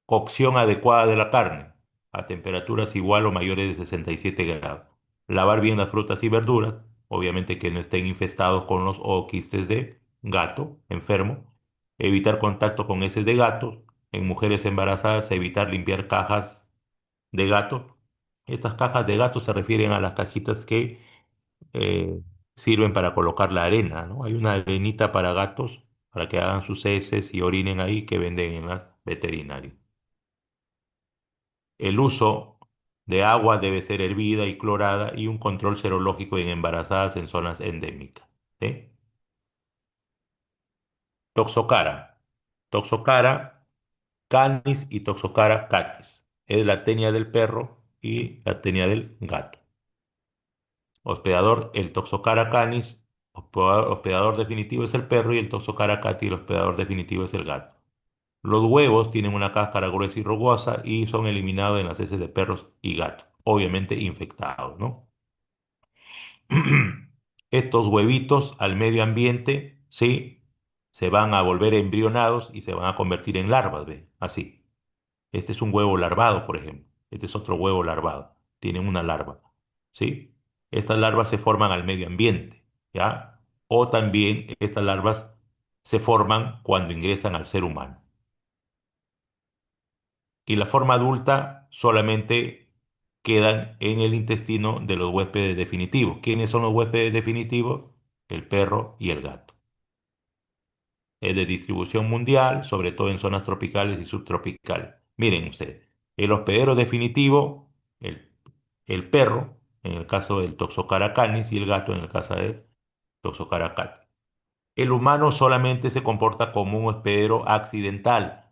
cocción adecuada de la carne a temperaturas igual o mayores de 67 grados. Lavar bien las frutas y verduras, obviamente que no estén infestados con los o quistes de gato enfermo. Evitar contacto con heces de gatos. En mujeres embarazadas, evitar limpiar cajas de gato. Estas cajas de gato se refieren a las cajitas que eh, sirven para colocar la arena, ¿no? Hay una arenita para gatos para que hagan sus heces y orinen ahí que venden en las veterinarias. El uso de agua debe ser hervida y clorada y un control serológico en embarazadas en zonas endémicas, ¿sí? Toxocara. Toxocara canis y Toxocara catis. Es la tenia del perro y la tenia del gato. Hospedador, el Toxocara canis. Hospedador definitivo es el perro y el Toxocara catis, el hospedador definitivo es el gato. Los huevos tienen una cáscara gruesa y rugosa y son eliminados en las heces de perros y gatos, obviamente infectados, ¿no? Estos huevitos al medio ambiente, sí, se van a volver embrionados y se van a convertir en larvas, ¿ve? Así. Este es un huevo larvado, por ejemplo. Este es otro huevo larvado. Tienen una larva, ¿sí? Estas larvas se forman al medio ambiente, ¿ya? O también estas larvas se forman cuando ingresan al ser humano. Y la forma adulta solamente quedan en el intestino de los huéspedes definitivos. ¿Quiénes son los huéspedes definitivos? El perro y el gato. Es de distribución mundial, sobre todo en zonas tropicales y subtropicales. Miren ustedes, el hospedero definitivo, el, el perro, en el caso del Toxocara canis, y el gato en el caso del Toxocara canis. El humano solamente se comporta como un hospedero accidental.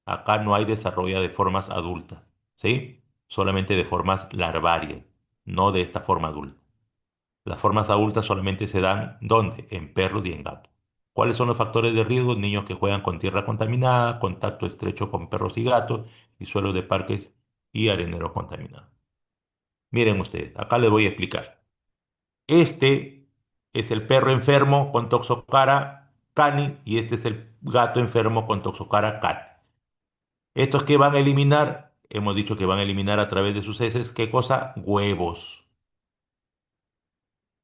Acá no hay desarrollo de formas adultas, ¿sí? Solamente de formas larvarias, no de esta forma adulta. Las formas adultas solamente se dan, ¿dónde? En perros y en gatos. ¿Cuáles son los factores de riesgo? Niños que juegan con tierra contaminada, contacto estrecho con perros y gatos, y suelos de parques y areneros contaminados. Miren ustedes, acá les voy a explicar. Este es el perro enfermo con Toxocara cani y este es el gato enfermo con Toxocara cat. Estos que van a eliminar, hemos dicho que van a eliminar a través de sus heces, ¿qué cosa? Huevos.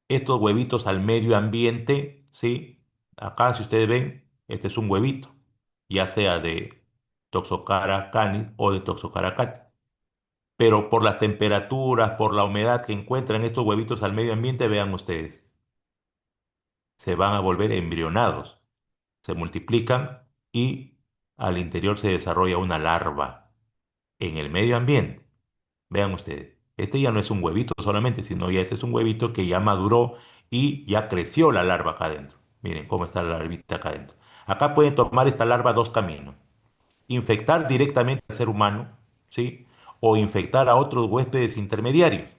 Estos huevitos al medio ambiente, ¿sí? Acá, si ustedes ven, este es un huevito, ya sea de Toxocara canis o de Toxocara cat. Pero por las temperaturas, por la humedad que encuentran estos huevitos al medio ambiente, vean ustedes, se van a volver embrionados, se multiplican y al interior se desarrolla una larva en el medio ambiente. Vean ustedes, este ya no es un huevito solamente, sino ya este es un huevito que ya maduró y ya creció la larva acá adentro. Miren cómo está la larvita acá adentro. Acá pueden tomar esta larva dos caminos. Infectar directamente al ser humano, ¿sí? O infectar a otros huéspedes intermediarios.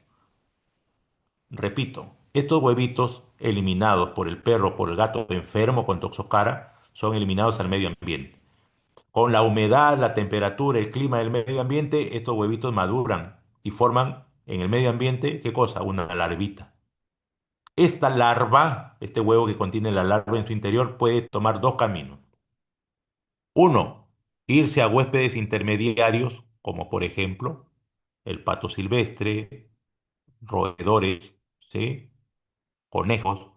Repito, estos huevitos eliminados por el perro, por el gato enfermo con toxocara, son eliminados al medio ambiente. Con la humedad, la temperatura, el clima del medio ambiente, estos huevitos maduran y forman en el medio ambiente, ¿qué cosa? Una larvita. Esta larva, este huevo que contiene la larva en su interior, puede tomar dos caminos. Uno, irse a huéspedes intermediarios, como por ejemplo el pato silvestre, roedores, ¿sí? Conejos,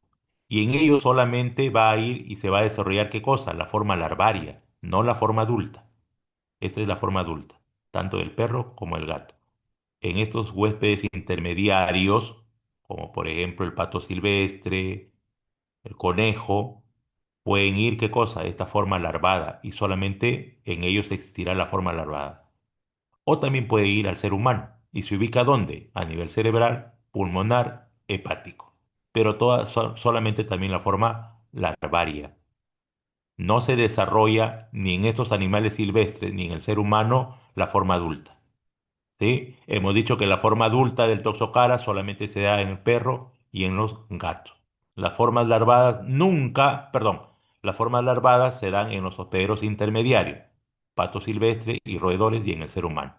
y en ellos solamente va a ir y se va a desarrollar, ¿qué cosa? La forma larvaria, no la forma adulta. Esta es la forma adulta, tanto del perro como del gato. En estos huéspedes intermediarios, como por ejemplo el pato silvestre, el conejo, pueden ir, ¿qué cosa? De esta forma larvada y solamente en ellos existirá la forma larvada. O también puede ir al ser humano. ¿Y se ubica dónde? A nivel cerebral, pulmonar, hepático. Pero solamente también la forma larvaria. No se desarrolla ni en estos animales silvestres ni en el ser humano la forma adulta. ¿Sí? Hemos dicho que la forma adulta del toxocara solamente se da en el perro y en los gatos. Las formas larvadas nunca, perdón, las formas larvadas se dan en los hospederos intermediarios, pato silvestre y roedores y en el ser humano.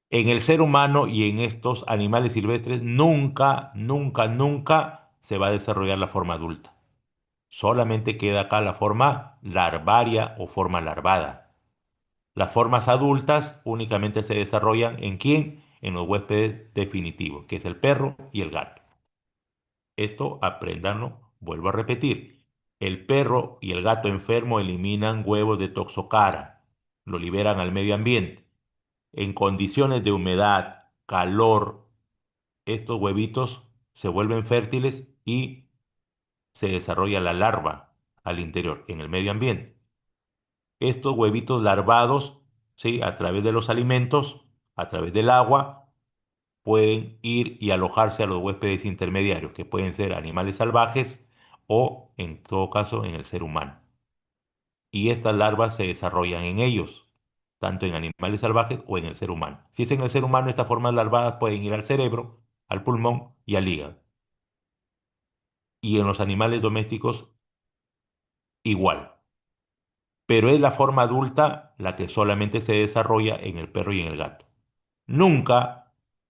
En el ser humano y en estos animales silvestres nunca, nunca, nunca se va a desarrollar la forma adulta. Solamente queda acá la forma larvaria o forma larvada. Las formas adultas únicamente se desarrollan ¿en quién? En los huéspedes definitivos, que es el perro y el gato. Esto apréndanlo, vuelvo a repetir. El perro y el gato enfermo eliminan huevos de toxocara, lo liberan al medio ambiente. En condiciones de humedad, calor, estos huevitos se vuelven fértiles y se desarrolla la larva al interior, en el medio ambiente. Estos huevitos larvados, ¿sí? A través de los alimentos, a través del agua, pueden ir y alojarse a los huéspedes intermediarios, que pueden ser animales salvajes o, en todo caso, en el ser humano. Y estas larvas se desarrollan en ellos, tanto en animales salvajes o en el ser humano. Si es en el ser humano, estas formas larvadas pueden ir al cerebro, al pulmón y al hígado. Y en los animales domésticos, igual. Pero es la forma adulta la que solamente se desarrolla en el perro y en el gato. Nunca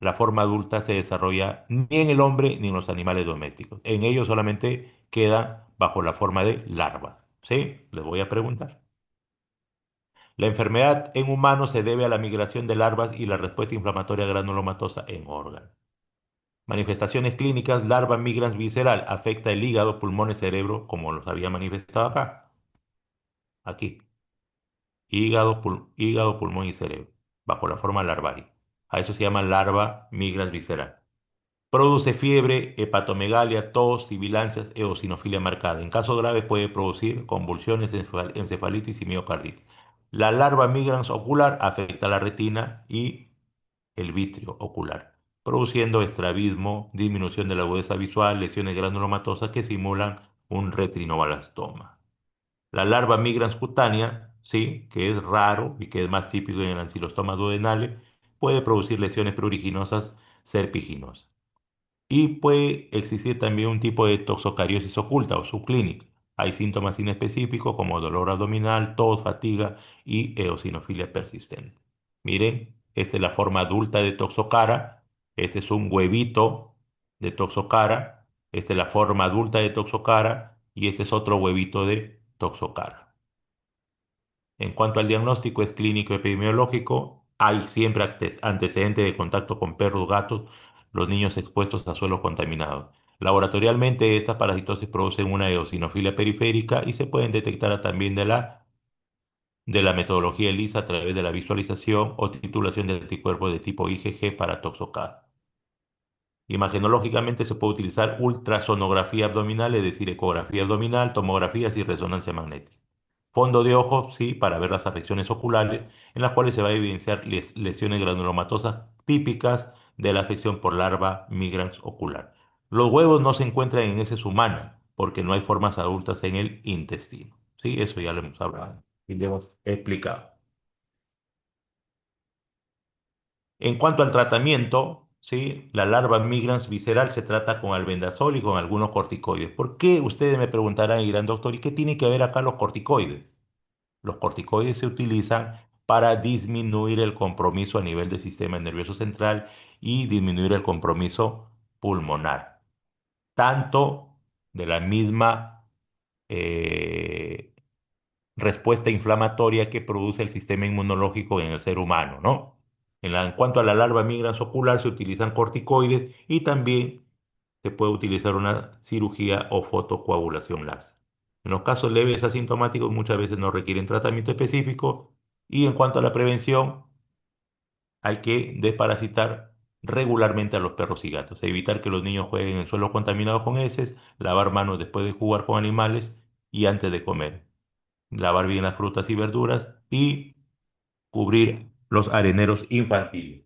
la forma adulta se desarrolla ni en el hombre ni en los animales domésticos. En ellos solamente queda bajo la forma de larva. ¿Sí? Les voy a preguntar. La enfermedad en humanos se debe a la migración de larvas y la respuesta inflamatoria granulomatosa en órganos. Manifestaciones clínicas, larva migrans visceral, afecta el hígado, pulmones, cerebro, como los había manifestado acá. Aquí. Hígado, pulmón y cerebro, bajo la forma larvaria. A eso se llama larva migrans visceral. Produce fiebre, hepatomegalia, tos, sibilancias, eosinofilia marcada. En casos graves puede producir convulsiones, encefalitis y miocarditis. La larva migrans ocular afecta la retina y el vitrio ocular, produciendo estrabismo, disminución de la agudeza visual, lesiones granulomatosas que simulan un retinoblastoma. La larva migrans cutánea, sí, que es raro y que es más típico en el ancilostoma duodenale, puede producir lesiones pruriginosas serpiginosas. Y puede existir también un tipo de toxocariosis oculta o subclínica. Hay síntomas inespecíficos como dolor abdominal, tos, fatiga y eosinofilia persistente. Miren, esta es la forma adulta de toxocara. Este es un huevito de toxocara. Esta es la forma adulta de toxocara y este es otro huevito de toxocara. En cuanto al diagnóstico es clínico epidemiológico, hay siempre antecedentes de contacto con perros, gatos, los niños expuestos a suelos contaminados. Laboratorialmente, estas parasitosis producen una eosinofilia periférica y se pueden detectar también de la metodología ELISA a través de la visualización o titulación de anticuerpos de tipo IgG para Toxocar. Imagenológicamente se puede utilizar ultrasonografía abdominal, es decir, ecografía abdominal, tomografías y resonancia magnética. Fondo de ojo, sí, para ver las afecciones oculares, en las cuales se va a evidenciar lesiones granulomatosas típicas de la afección por larva migrans ocular. Los huevos no se encuentran en heces humanas, porque no hay formas adultas en el intestino. Sí, eso ya lo hemos hablado y lo hemos explicado. En cuanto al tratamiento, ¿sí? La larva migrans visceral se trata con albendazol y con algunos corticoides. ¿Por qué? Ustedes me preguntarán y dirán, doctor, ¿y qué tiene que ver acá los corticoides? Los corticoides se utilizan para disminuir el compromiso a nivel del sistema nervioso central y disminuir el compromiso pulmonar, tanto de la misma eh, respuesta inflamatoria que produce el sistema inmunológico en el ser humano, ¿no? En cuanto a la larva migrans ocular, se utilizan corticoides y también se puede utilizar una cirugía o fotocoagulación láser. En los casos leves asintomáticos muchas veces no requieren tratamiento específico y en cuanto a la prevención hay que desparasitar regularmente a los perros y gatos. Evitar que los niños jueguen en suelo contaminado con heces, lavar manos después de jugar con animales y antes de comer. Lavar bien las frutas y verduras y cubrir los areneros infantiles.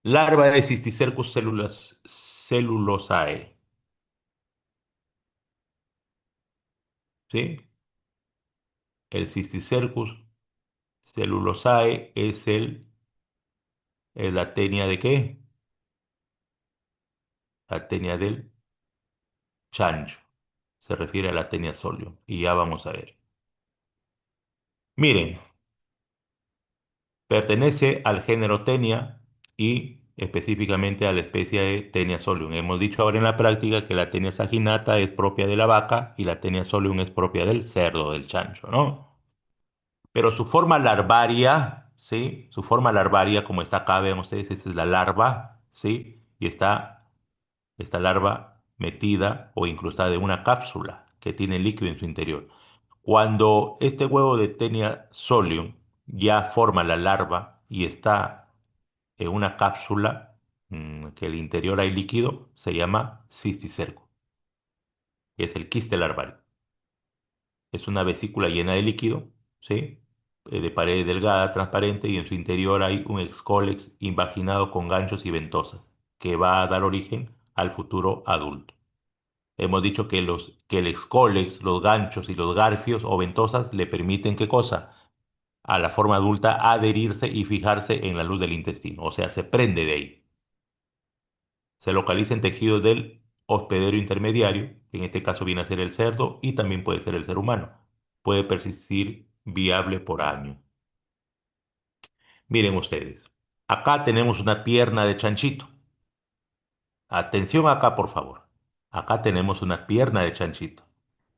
Larva de Cysticercus cellulosae. ¿Sí? El Cysticercus cellulosae es la tenia de qué? La tenia del chancho. Se refiere a la tenia solium. Y ya vamos a ver. Miren, pertenece al género Tenia y específicamente a la especie de Tenia solium. Hemos dicho ahora en la práctica que la Tenia saginata es propia de la vaca y la Tenia solium es propia del cerdo, del chancho, ¿no? Pero su forma larvaria, ¿sí? Su forma larvaria, como está acá, vean ustedes, esta es la larva, ¿sí? Y está esta larva metida o incrustada en una cápsula que tiene líquido en su interior. Cuando este huevo de Taenia solium ya forma la larva y está en una cápsula que el interior hay líquido, se llama cisticerco, que es el quiste larvario. Es una vesícula llena de líquido, ¿sí? De pared delgada, transparente, y en su interior hay un excólex invaginado con ganchos y ventosas, que va a dar origen al futuro adulto. Hemos dicho que el excólex, los ganchos y los garfios o ventosas le permiten, ¿qué cosa? A la forma adulta adherirse y fijarse en la luz del intestino, o sea, se prende de ahí. Se localiza en tejidos del hospedero intermediario, que en este caso viene a ser el cerdo y también puede ser el ser humano. Puede persistir viable por años. Miren ustedes, acá tenemos una pierna de chanchito. Atención acá, por favor. Acá tenemos una pierna de chanchito.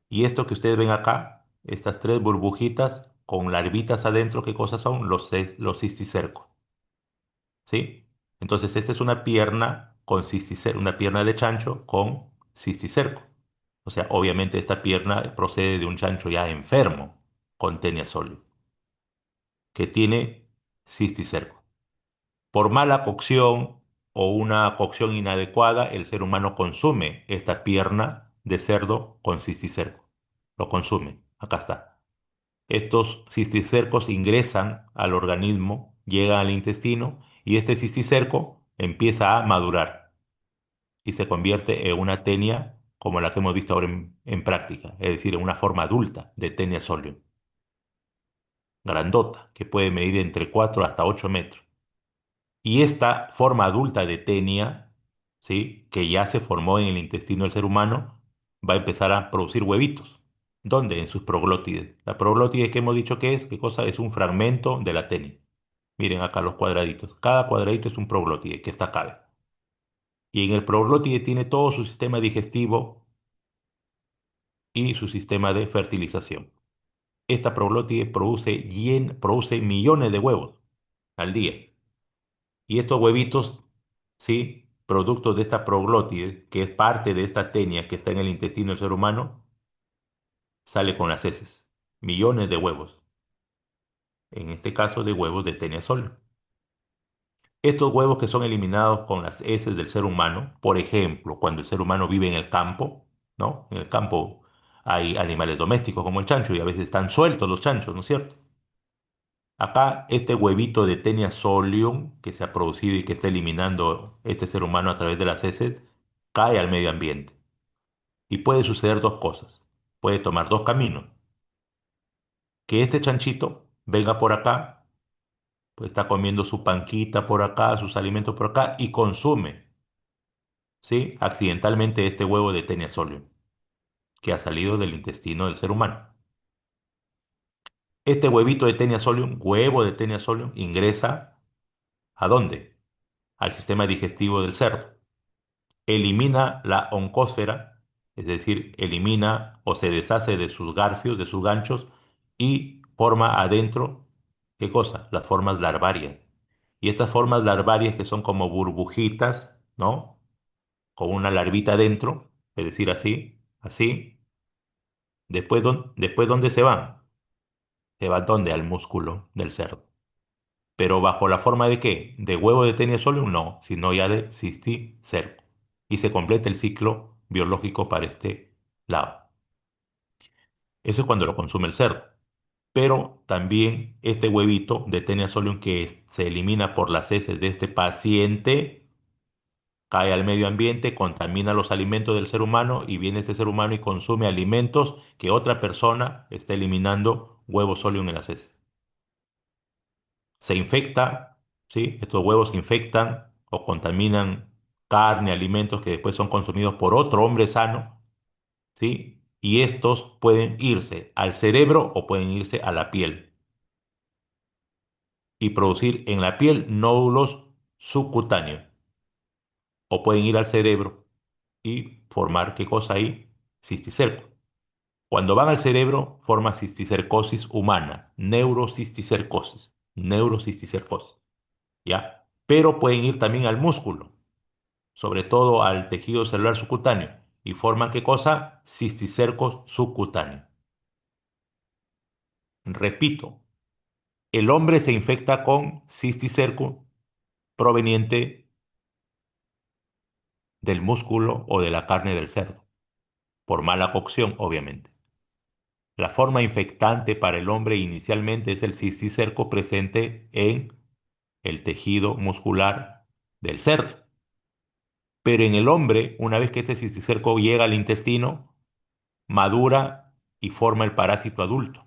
Y esto que ustedes ven acá, estas tres burbujitas con larvitas adentro, ¿qué cosas son? Los cisticercos. ¿Sí? Entonces, esta es una pierna con cisticerco, una pierna de chancho con cisticerco. O sea, obviamente esta pierna procede de un chancho ya enfermo con tenia sólida, que tiene cisticerco. Por mala cocción o una cocción inadecuada, el ser humano consume esta pierna de cerdo con cisticerco. Lo consume. Acá está. Estos cisticercos ingresan al organismo, llegan al intestino y este cisticerco empieza a madurar y se convierte en una tenia como la que hemos visto ahora en práctica, es decir, en una forma adulta de tenia solium, grandota, que puede medir entre 4 hasta 8 metros. Y esta forma adulta de tenia, ¿sí? Que ya se formó en el intestino del ser humano, va a empezar a producir huevitos. ¿Dónde? En sus proglótides. La proglótide que hemos dicho que es, ¿qué cosa? Es un fragmento de la tenia. Miren acá los cuadraditos. Cada cuadradito es un proglótide que está acá. Y en el proglótide tiene todo su sistema digestivo y su sistema de fertilización. Esta proglótide produce millones de huevos al día. Y estos huevitos, ¿sí? Productos de esta proglótide, que es parte de esta tenia que está en el intestino del ser humano, sale con las heces. Millones de huevos. En este caso de huevos de tenia sol. Estos huevos que son eliminados con las heces del ser humano, por ejemplo, cuando el ser humano vive en el campo, ¿no? En el campo hay animales domésticos como el chancho y a veces están sueltos los chanchos, ¿no es cierto? Acá este huevito de Taenia solium que se ha producido y que está eliminando este ser humano a través de las heces, cae al medio ambiente. Y puede suceder dos cosas. Puede tomar dos caminos. Que este chanchito venga por acá, pues está comiendo su panquita por acá, sus alimentos por acá y consume, ¿sí? Accidentalmente este huevo de Taenia solium que ha salido del intestino del ser humano. Este huevito de Taenia solium, huevo de Taenia solium, ingresa ¿a dónde? Al sistema digestivo del cerdo. Elimina la oncósfera, es decir, elimina o se deshace de sus garfios, de sus ganchos y forma adentro, ¿qué cosa? Las formas larvarias. Y estas formas larvarias que son como burbujitas, ¿no? Con una larvita adentro, es decir, así, así. Después, ¿dónde se van? Se va ¿dónde? Al músculo del cerdo. Pero ¿bajo la forma de qué? ¿De huevo de Taenia solium? No, sino ya de cisticerco. Y se completa el ciclo biológico para este lado. Eso es cuando lo consume el cerdo. Pero también este huevito de Taenia solium que se elimina por las heces de este paciente cae al medio ambiente, contamina los alimentos del ser humano y viene este ser humano y consume alimentos que otra persona está eliminando huevo solium en las heces. Se infecta, ¿sí? Estos huevos se infectan o contaminan carne, alimentos que después son consumidos por otro hombre sano, ¿sí? Y estos pueden irse al cerebro o pueden irse a la piel y producir en la piel nódulos subcutáneos o pueden ir al cerebro y formar, ¿qué cosa ahí? Cisticerco. Cuando van al cerebro, forma cisticercosis humana, neurocisticercosis, ¿ya? Pero pueden ir también al músculo, sobre todo al tejido celular subcutáneo, y forman ¿qué cosa? Cisticercos subcutáneo. Repito, el hombre se infecta con cisticerco proveniente del músculo o de la carne del cerdo, por mala cocción, obviamente. La forma infectante para el hombre inicialmente es el cisticerco presente en el tejido muscular del cerdo. Pero en el hombre, una vez que este cisticerco llega al intestino, madura y forma el parásito adulto.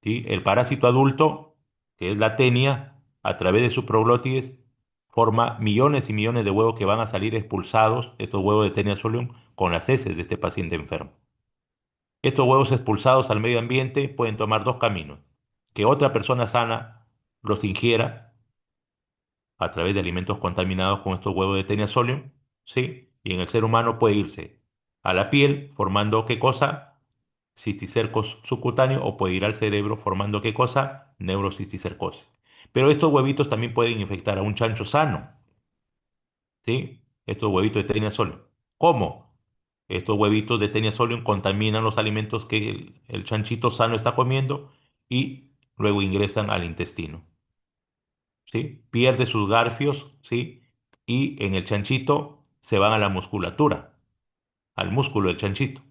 ¿Sí? El parásito adulto, que es la tenia, a través de su proglótides, forma millones y millones de huevos que van a salir expulsados, estos huevos de tenia solium, con las heces de este paciente enfermo. Estos huevos expulsados al medio ambiente pueden tomar dos caminos. Que otra persona sana los ingiera a través de alimentos contaminados con estos huevos de Taenia solium, ¿sí? Y en el ser humano puede irse a la piel formando ¿qué cosa? Cisticercos subcutáneos o puede ir al cerebro formando ¿qué cosa? Neurocisticercosis. Pero estos huevitos también pueden infectar a un chancho sano, ¿sí? Estos huevitos de Taenia solium. ¿Cómo? Estos huevitos de Taenia solium contaminan los alimentos que el chanchito sano está comiendo y luego ingresan al intestino. ¿Sí? Pierde sus garfios, ¿sí? Y en el chanchito se van a la musculatura, al músculo del chanchito.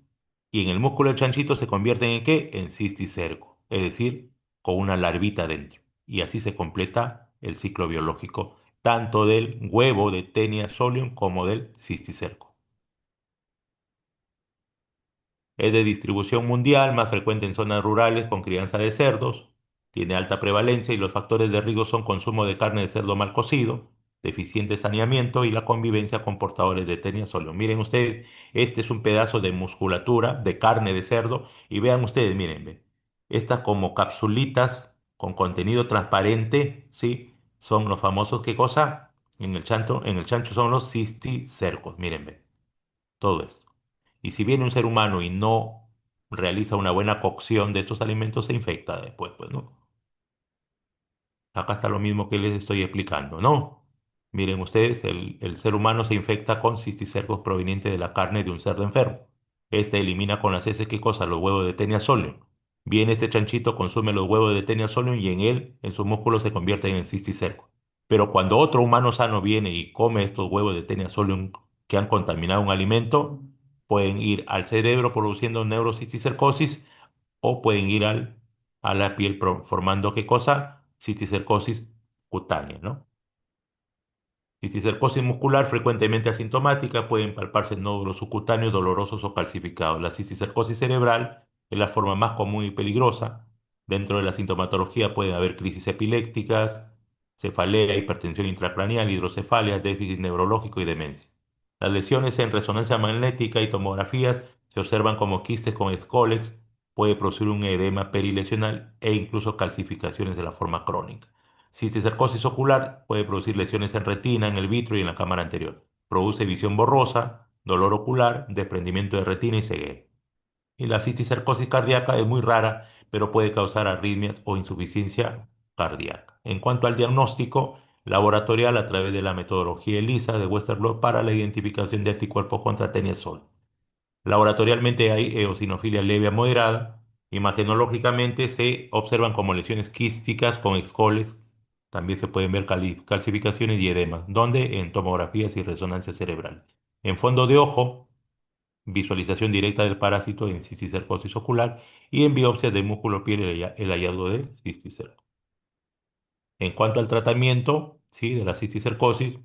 Y en el músculo del chanchito se convierten en ¿qué? En cisticerco, es decir, con una larvita dentro. Y así se completa el ciclo biológico, tanto del huevo de Taenia solium como del cisticerco. Es de distribución mundial, más frecuente en zonas rurales con crianza de cerdos. Tiene alta prevalencia y los factores de riesgo son consumo de carne de cerdo mal cocido, deficiente saneamiento y la convivencia con portadores de tenia solo. Miren ustedes, este es un pedazo de musculatura de carne de cerdo y vean ustedes, miren, ven, estas como capsulitas con contenido transparente, ¿sí? Son los famosos, ¿qué cosa? En el chancho son los cisticercos, miren, ven, todo esto. Y si viene un ser humano y no realiza una buena cocción de estos alimentos, se infecta después, pues, ¿no? Acá está lo mismo que les estoy explicando, ¿no? Miren ustedes, el ser humano se infecta con cisticercos provenientes de la carne de un cerdo enfermo. Este elimina con las heces, ¿qué cosa? Los huevos de Taenia solium. Viene este chanchito, consume los huevos de Taenia solium y en él, en sus músculos, se convierten en cisticercos. Pero cuando otro humano sano viene y come estos huevos de Taenia solium que han contaminado un alimento, pueden ir al cerebro produciendo neurocisticercosis o pueden ir a la piel formando ¿qué cosa? Cisticercosis cutánea, ¿no? Cisticercosis muscular frecuentemente asintomática, pueden palparse nódulos subcutáneos dolorosos o calcificados. La cisticercosis cerebral es la forma más común y peligrosa. Dentro de la sintomatología pueden haber crisis epilépticas, cefalea, hipertensión intracraneal, hidrocefalia, déficit neurológico y demencia. Las lesiones en resonancia magnética y tomografías se observan como quistes con escólex, puede producir un edema perilesional e incluso calcificaciones de la forma crónica. Cisticercosis ocular puede producir lesiones en retina, en el vitro y en la cámara anterior. Produce visión borrosa, dolor ocular, desprendimiento de retina y ceguera. Y la cisticercosis cardíaca es muy rara, pero puede causar arritmias o insuficiencia cardíaca. En cuanto al diagnóstico laboratorial, a través de la metodología ELISA de Western Blot para la identificación de anticuerpos contra teniasol. Laboratorialmente hay eosinofilia leve a moderada, Imagenológicamente se observan como lesiones quísticas con excoles. También se pueden ver calcificaciones y edemas, donde en tomografías y resonancia cerebral. En fondo de ojo, visualización directa del parásito en cisticercosis ocular y en biopsia de músculo piel el hallazgo de cisticercosis. En cuanto al tratamiento, ¿sí? De la cisticercosis,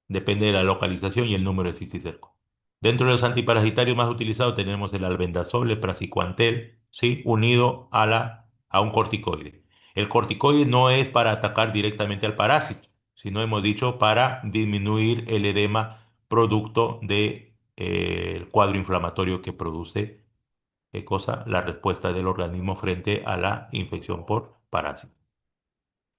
depende de la localización y el número de cisticerco. Dentro de los antiparasitarios más utilizados tenemos el albendazol, el praziquantel, ¿sí? Unido a un corticoide. El corticoide no es para atacar directamente al parásito, sino hemos dicho para disminuir el edema producto de, el cuadro inflamatorio que produce, ¿qué cosa? La respuesta del organismo frente a la infección por parásito.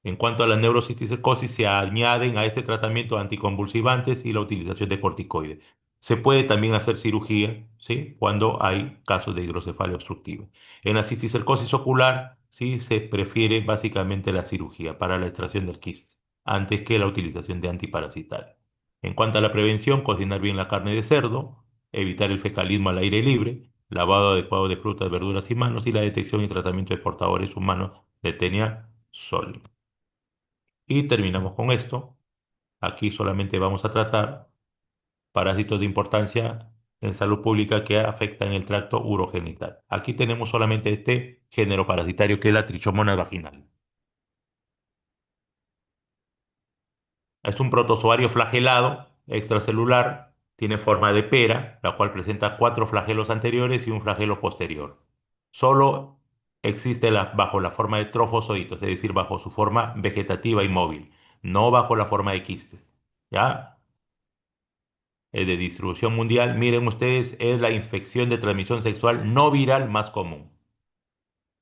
En cuanto a la neurocisticercosis, se añaden a este tratamiento anticonvulsivantes y la utilización de corticoides. Se puede también hacer cirugía, ¿sí? Cuando hay casos de hidrocefalia obstructiva. En la cisticercosis ocular, ¿sí? Se prefiere básicamente la cirugía para la extracción del quiste, antes que la utilización de antiparasitarios. En cuanto a la prevención, cocinar bien la carne de cerdo, evitar el fecalismo al aire libre, lavado adecuado de frutas, verduras y manos y la detección y tratamiento de portadores humanos de tenia sólida. Y terminamos con esto. Aquí solamente vamos a tratar parásitos de importancia en salud pública que afectan el tracto urogenital. Aquí tenemos solamente este género parasitario que es la Trichomonas vaginal. Es un protozoario flagelado, extracelular, tiene forma de pera, la cual presenta cuatro flagelos anteriores y un flagelo posterior. Solo existe bajo la forma de trofozoitos, es decir, bajo su forma vegetativa y móvil, no bajo la forma de quiste. ¿Ya? De distribución mundial, miren ustedes, es la infección de transmisión sexual no viral más común.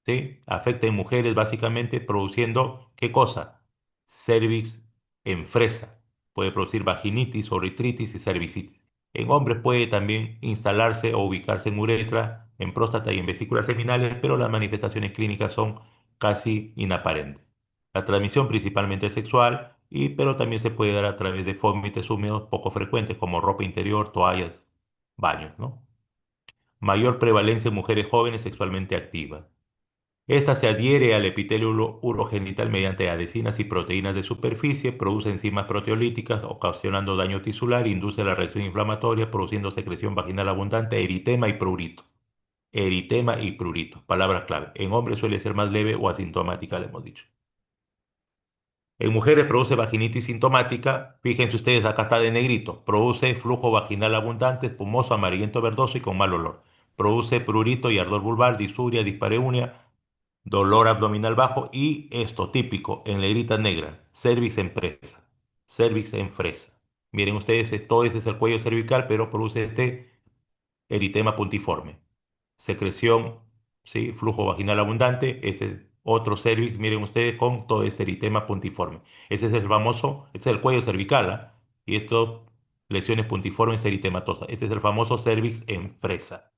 ¿Sí? Afecta en mujeres básicamente produciendo, ¿qué cosa? Cervix en fresa. Puede producir vaginitis, uretritis y cervicitis. En hombres puede también instalarse o ubicarse en uretra, en próstata y en vesículas seminales, pero las manifestaciones clínicas son casi inaparentes. La transmisión principalmente es sexual, pero también se puede dar a través de fómites húmedos poco frecuentes como ropa interior, toallas, baños, ¿no? Mayor prevalencia en mujeres jóvenes sexualmente activas. Esta se adhiere al epitelio urogenital mediante adhesinas y proteínas de superficie, produce enzimas proteolíticas, ocasionando daño tisular, induce la reacción inflamatoria, produciendo secreción vaginal abundante, eritema y prurito. Eritema y prurito, palabra clave. En hombres suele ser más leve o asintomática, le hemos dicho. En mujeres produce vaginitis sintomática, fíjense ustedes, acá está de negrito, produce flujo vaginal abundante, espumoso, amarillento, verdoso y con mal olor. Produce prurito y ardor vulvar, disuria, dispareunia, dolor abdominal bajo y esto típico en negrita negra, cervix en presa, cervix en fresa. Miren ustedes, todo ese es el cuello cervical, pero produce este eritema puntiforme. Secreción, ¿sí? Flujo vaginal abundante, este es otro cervix, miren ustedes, con todo este eritema puntiforme. Ese es el famoso, este es el cuello cervical, ¿ah? Y esto, lesiones puntiformes eritematosas. Este es el famoso cervix en fresa.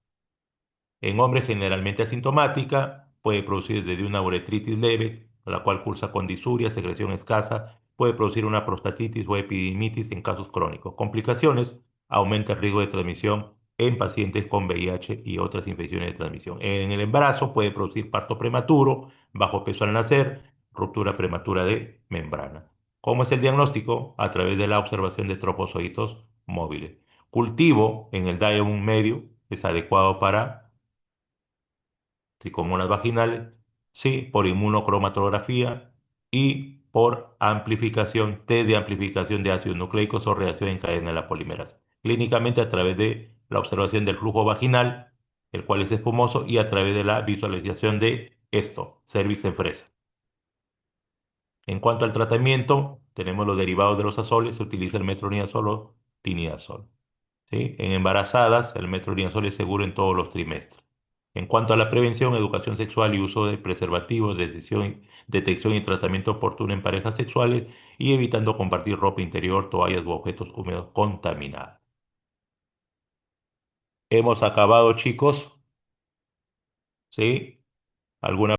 En hombres generalmente asintomática, puede producir desde una uretritis leve, la cual cursa con disuria, secreción escasa, puede producir una prostatitis o epididimitis en casos crónicos. Complicaciones, aumenta el riesgo de transmisión en pacientes con VIH y otras infecciones de transmisión. En el embarazo puede producir parto prematuro, bajo peso al nacer, ruptura prematura de membrana. ¿Cómo es el diagnóstico? A través de la observación de trofozoitos móviles. Cultivo en el diamond medio es adecuado para tricomonas vaginales, sí, por inmunocromatografía y por amplificación, test de amplificación de ácidos nucleicos o reacción en cadena de la polimerasa. Clínicamente a través de la observación del flujo vaginal, el cual es espumoso, y a través de la visualización de esto, cervix en fresa. En cuanto al tratamiento, tenemos los derivados de los azoles, se utiliza el metronidazol o tinidazol. ¿Sí? En embarazadas, el metronidazol es seguro en todos los trimestres. En cuanto a la prevención, educación sexual y uso de preservativos, detección y tratamiento oportuno en parejas sexuales y evitando compartir ropa interior, toallas u objetos húmedos contaminados. Hemos acabado, chicos. ¿Sí? ¿Alguna